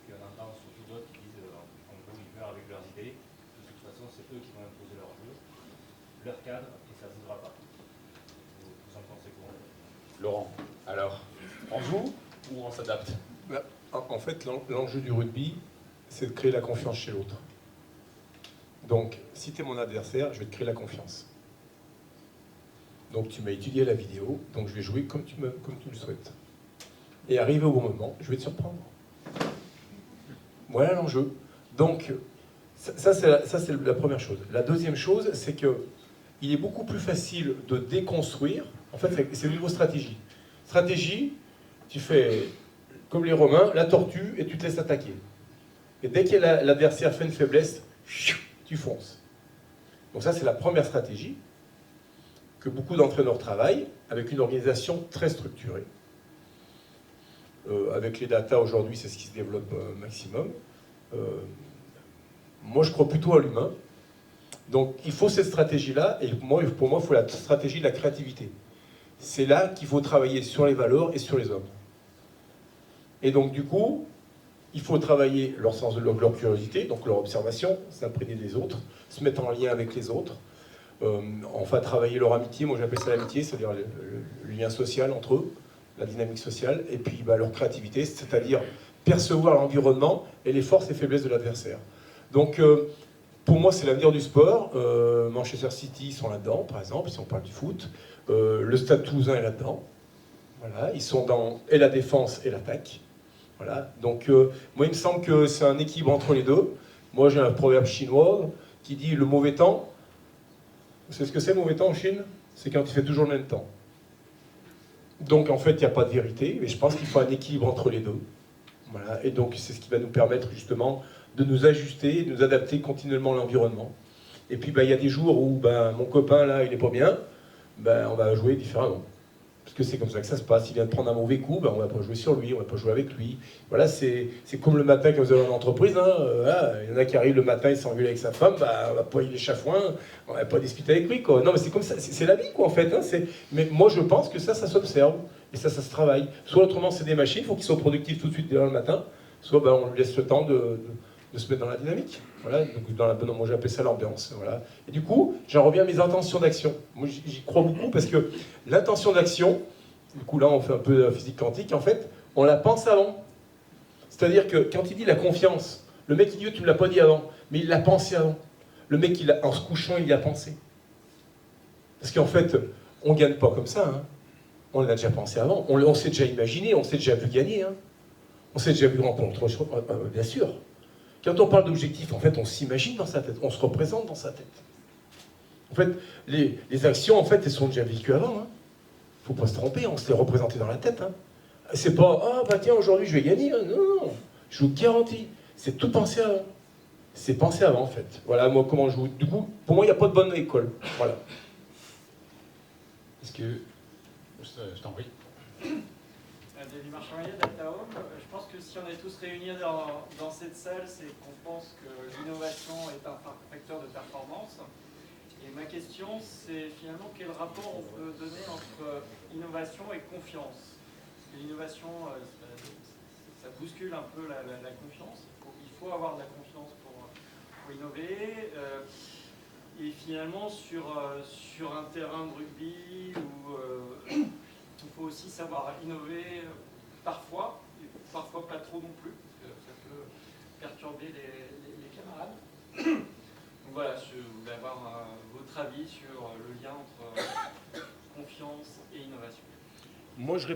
puis on entend surtout d'autres qui disent en gros ils meurent avec leurs idées, de toute façon c'est eux qui vont imposer leur jeu, leur cadre, et ça ne bougera pas. Vous en pensez quoi?
Laurent, alors, on joue ou on s'adapte?
En fait, l'enjeu du rugby, c'est de créer la confiance chez l'autre. Donc, si tu es mon adversaire, je vais te créer la confiance. Donc, tu m'as étudié la vidéo, donc je vais jouer comme tu le souhaites. Et arrivé au bon moment, je vais te surprendre. Voilà l'enjeu. Donc, ça c'est la première chose. La deuxième chose, c'est qu'il est beaucoup plus facile de déconstruire. En fait, c'est une nouvelle stratégie. Stratégie, tu fais... comme les Romains, la tortue, et tu te laisses attaquer. Et dès que l'adversaire fait une faiblesse, tu fonces. Donc ça, c'est la première stratégie que beaucoup d'entraîneurs travaillent, avec une organisation très structurée. Avec les data, aujourd'hui, c'est ce qui se développe maximum. Moi, je crois plutôt à l'humain. Donc, il faut cette stratégie-là, et pour moi, il faut la stratégie de la créativité. C'est là qu'il faut travailler sur les valeurs et sur les hommes. Et donc, du coup, il faut travailler leur sens de leur curiosité, donc leur observation, s'imprégner des autres, se mettre en lien avec les autres, enfin travailler leur amitié, moi j'appelle ça l'amitié, c'est-à-dire le lien social entre eux, la dynamique sociale, et puis leur créativité, c'est-à-dire percevoir l'environnement et les forces et faiblesses de l'adversaire. Donc, pour moi, c'est l'avenir du sport. Manchester City, ils sont là-dedans, par exemple, si on parle du foot. Le Stade Toulousain est là-dedans. Voilà, ils sont dans et la défense et l'attaque. Voilà. Donc, moi, il me semble que c'est un équilibre entre les deux. Moi, j'ai un proverbe chinois qui dit le mauvais temps. Vous savez ce que c'est, le mauvais temps en Chine? C'est quand il fait toujours le même temps. Donc, en fait, il n'y a pas de vérité, mais je pense qu'il faut un équilibre entre les deux. Voilà. Et donc, c'est ce qui va nous permettre, justement, de nous ajuster, de nous adapter continuellement à l'environnement. Et puis, il y a des jours où mon copain, là, il n'est pas bien, on va jouer différemment. Parce que c'est comme ça que ça se passe. Il vient de prendre un mauvais coup, on ne va pas jouer sur lui, on ne va pas jouer avec lui. Voilà, c'est comme le matin quand vous avez une entreprise. Voilà, il y en a qui arrivent le matin, il s'engueule avec sa femme, on va pas y l'échafouin, on va pas discuter avec lui, quoi. Non, mais c'est comme ça, c'est la vie, quoi, en fait. Mais moi, je pense que ça s'observe, et ça se travaille. Soit autrement, c'est des machines, il faut qu'ils soient productifs tout de suite dès le matin, soit on lui laisse le temps de se mettre dans la dynamique. Voilà, donc moi j'appelle ça l'ambiance. Voilà. Et du coup, j'en reviens à mes intentions d'action. Moi j'y crois beaucoup parce que l'intention d'action, du coup là on fait un peu de la physique quantique, en fait, on la pense avant. C'est-à-dire que quand il dit la confiance, le mec il dit tu ne l'as pas dit avant, mais il l'a pensé avant. Le mec en se couchant il y a pensé. Parce qu'en fait, on ne gagne pas comme ça. Hein. On l'a déjà pensé avant, on s'est déjà imaginé, on s'est déjà vu gagner. Hein. On s'est déjà vu rencontrer, bien sûr. Quand on parle d'objectifs, en fait, on s'imagine dans sa tête, on se représente dans sa tête. En fait, les actions, en fait, elles sont déjà vécues avant. Hein. Faut pas se tromper, on se les représente dans la tête. Hein. C'est pas, tiens, aujourd'hui, je vais gagner. Hein. Non, je vous garantis, c'est tout pensé avant. C'est pensé avant, en fait. Voilà, moi, comment je joue. Du coup, pour moi, il n'y a pas de bonne école. Voilà.
Est-ce que... Je t'en prie.
David Marchand-Maillet d'Altaom. Je pense que si on est tous réunis dans cette salle, c'est qu'on pense que l'innovation est un facteur de performance. Et ma question, c'est finalement quel rapport on peut donner entre innovation et confiance. L'innovation, ça bouscule un peu la confiance. Il faut avoir de la confiance pour innover. Et finalement, sur un terrain de rugby où il faut aussi savoir innover parfois, et parfois pas trop non plus, parce que ça peut perturber les camarades. Donc voilà, je voulais avoir votre avis sur le lien entre confiance et innovation.
Moi, je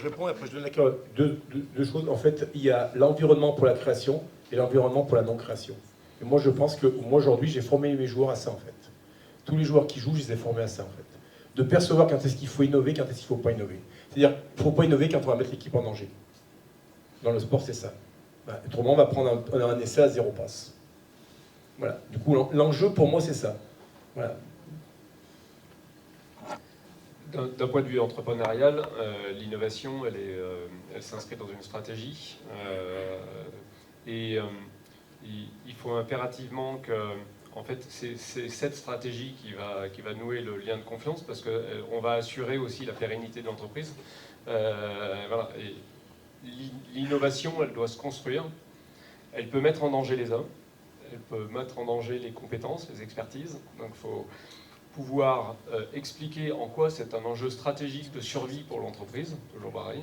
réponds, après je donne la parole. Deux choses. En fait, il y a l'environnement pour la création et l'environnement pour la non-création. Et moi, je pense que moi, aujourd'hui, j'ai formé mes joueurs à ça, en fait. Tous les joueurs qui jouent, je les ai formés à ça, en fait. De percevoir quand est-ce qu'il faut innover, quand est-ce qu'il ne faut pas innover. C'est-à-dire qu'il ne faut pas innover quand on va mettre l'équipe en danger. Dans le sport, c'est ça. Autrement, on va prendre un essai à 0 passe. Voilà. Du coup, l'enjeu, pour moi, c'est ça. Voilà.
D'un point de vue entrepreneurial, l'innovation, elle s'inscrit dans une stratégie. Il faut impérativement que... En fait, c'est cette stratégie qui va nouer le lien de confiance parce qu'on va assurer aussi la pérennité de l'entreprise. Voilà. L'innovation, elle doit se construire. Elle peut mettre en danger les hommes. Elle peut mettre en danger les compétences, les expertises. Donc, il faut pouvoir expliquer en quoi c'est un enjeu stratégique de survie pour l'entreprise, toujours pareil.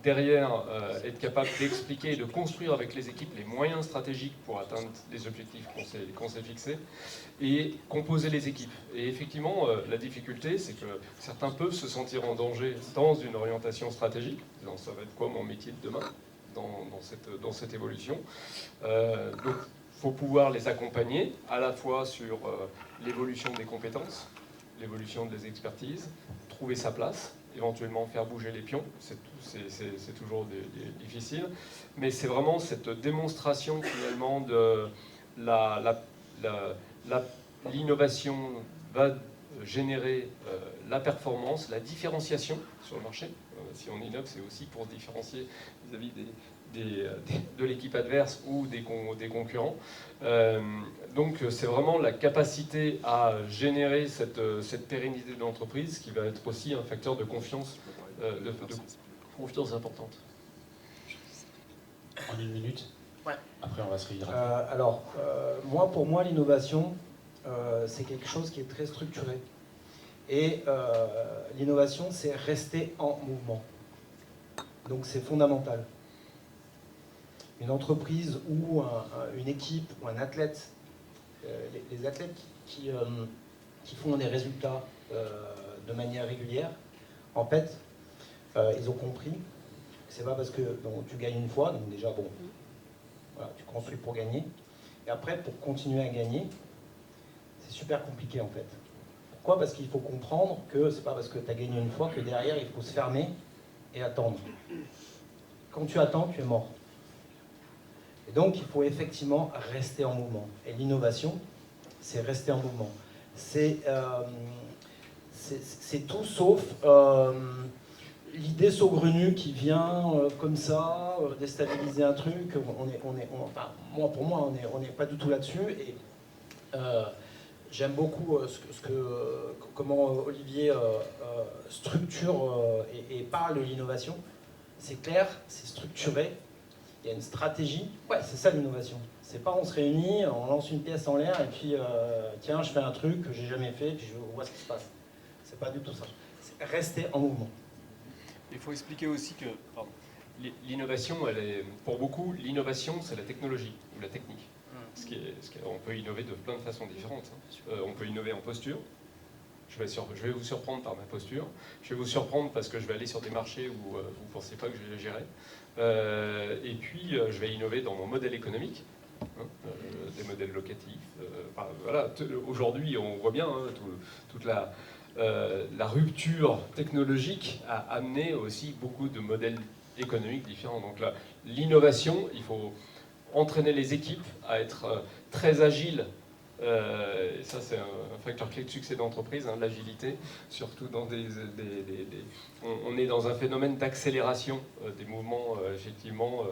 Derrière, être capable d'expliquer et de construire avec les équipes les moyens stratégiques pour atteindre les objectifs qu'on s'est fixés et composer les équipes. Et effectivement, la difficulté, c'est que certains peuvent se sentir en danger dans une orientation stratégique. Ça va être quoi mon métier de demain dans cette évolution. Donc, il faut pouvoir les accompagner à la fois sur l'évolution des compétences, l'évolution des expertises, trouver sa place, éventuellement faire bouger les pions, c'est toujours difficile, mais c'est vraiment cette démonstration finalement de l'innovation va générer la performance, la différenciation sur le marché. Si on innove, c'est aussi pour se différencier vis-à-vis de l'équipe adverse ou des concurrents. Donc c'est vraiment la capacité à générer cette pérennité de l'entreprise qui va être aussi un facteur de confiance, de confiance importante.
En 1 minute.
Ouais.
Après on va se réhydrater.
Pour moi, l'innovation, c'est quelque chose qui est très structuré. Et l'innovation, c'est rester en mouvement. Donc c'est fondamental. une entreprise ou une équipe ou un athlète, les athlètes qui font des résultats de manière régulière, en fait, ils ont compris que c'est pas parce que tu gagnes une fois, donc déjà bon, voilà, tu construis pour gagner, et après pour continuer à gagner, c'est super compliqué en fait. Pourquoi? Parce qu'il faut comprendre que c'est pas parce que tu as gagné une fois que derrière il faut se fermer et attendre. Quand tu attends, tu es mort. Et donc il faut effectivement rester en mouvement. Et l'innovation, c'est rester en mouvement. C'est tout sauf l'idée saugrenue qui vient comme ça, déstabiliser un truc. Enfin, pour moi, on n'est pas du tout là-dessus. Et j'aime beaucoup comment Olivier structure et parle de l'innovation. C'est clair, c'est structuré, il y a une stratégie. Ouais, c'est ça l'innovation. C'est pas on se réunit, on lance une pièce en l'air et puis tiens, je fais un truc que j'ai jamais fait, puis je vois ce qui se passe. C'est pas du tout ça. C'est rester en mouvement.
Il faut expliquer aussi que l'innovation, pour beaucoup, l'innovation, c'est la technologie ou la technique. On peut innover de plein de façons différentes. On peut innover en posture. Je vais vous surprendre par ma posture. Je vais vous surprendre parce que je vais aller sur des marchés où vous ne pensez pas que je vais les gérer. Et puis, je vais innover dans mon modèle économique, des modèles locatifs. Voilà. Aujourd'hui, on voit bien toute la rupture technologique a amené aussi beaucoup de modèles économiques différents. Donc l'innovation, il faut entraîner les équipes à être très agiles. Et ça, c'est un facteur clé de succès d'entreprise, l'agilité, surtout dans on est dans un phénomène d'accélération des mouvements, effectivement,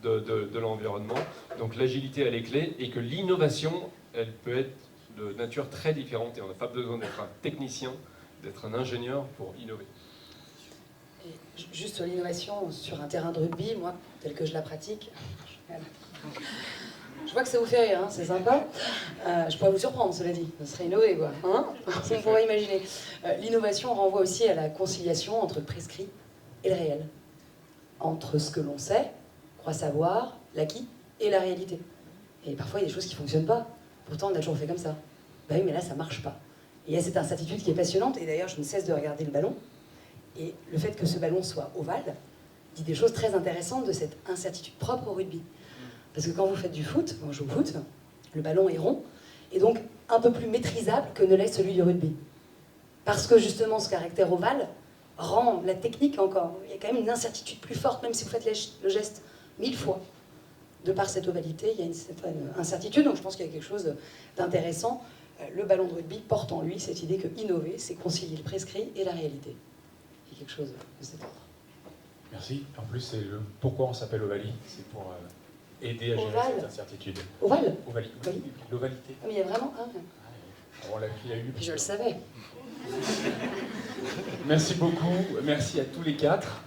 de l'environnement. Donc l'agilité, elle est clé, et que l'innovation, elle peut être de nature très différente, et on n'a pas besoin d'être un technicien, d'être un ingénieur pour innover.
Et juste sur l'innovation, sur un terrain de rugby, moi, tel que je la pratique, je vois que ça vous fait rire, hein, c'est sympa. Je pourrais vous surprendre, cela dit, ça serait innové, quoi. Hein, on pourrait imaginer. L'innovation renvoie aussi à la conciliation entre le prescrit et le réel. Entre ce que l'on sait, croit savoir, l'acquis, et la réalité. Et parfois, il y a des choses qui ne fonctionnent pas. Pourtant, on a toujours fait comme ça. Ben oui, mais là, ça ne marche pas. Et il y a cette incertitude qui est passionnante, et d'ailleurs, je ne cesse de regarder le ballon. Et le fait que ce ballon soit ovale dit des choses très intéressantes de cette incertitude propre au rugby. Parce que quand vous faites du foot, quand on joue au foot, le ballon est rond, et donc un peu plus maîtrisable que ne l'est celui du rugby. Parce que justement, ce caractère ovale rend la technique encore. Il y a quand même une incertitude plus forte, même si vous faites le geste 1000 fois. De par cette ovalité, il y a une certaine incertitude, donc je pense qu'il y a quelque chose d'intéressant. Le ballon de rugby porte en lui cette idée que innover, c'est concilier le prescrit et la réalité. Il y a quelque chose de cet ordre.
Merci. En plus, c'est pourquoi on s'appelle Ovalie, c'est pour aider à gérer cette incertitude.
Ovale.
L'ovalité.
Ah, mais il y a vraiment un.
On l'a eu.
Je le savais.
Merci beaucoup. Merci à tous les quatre.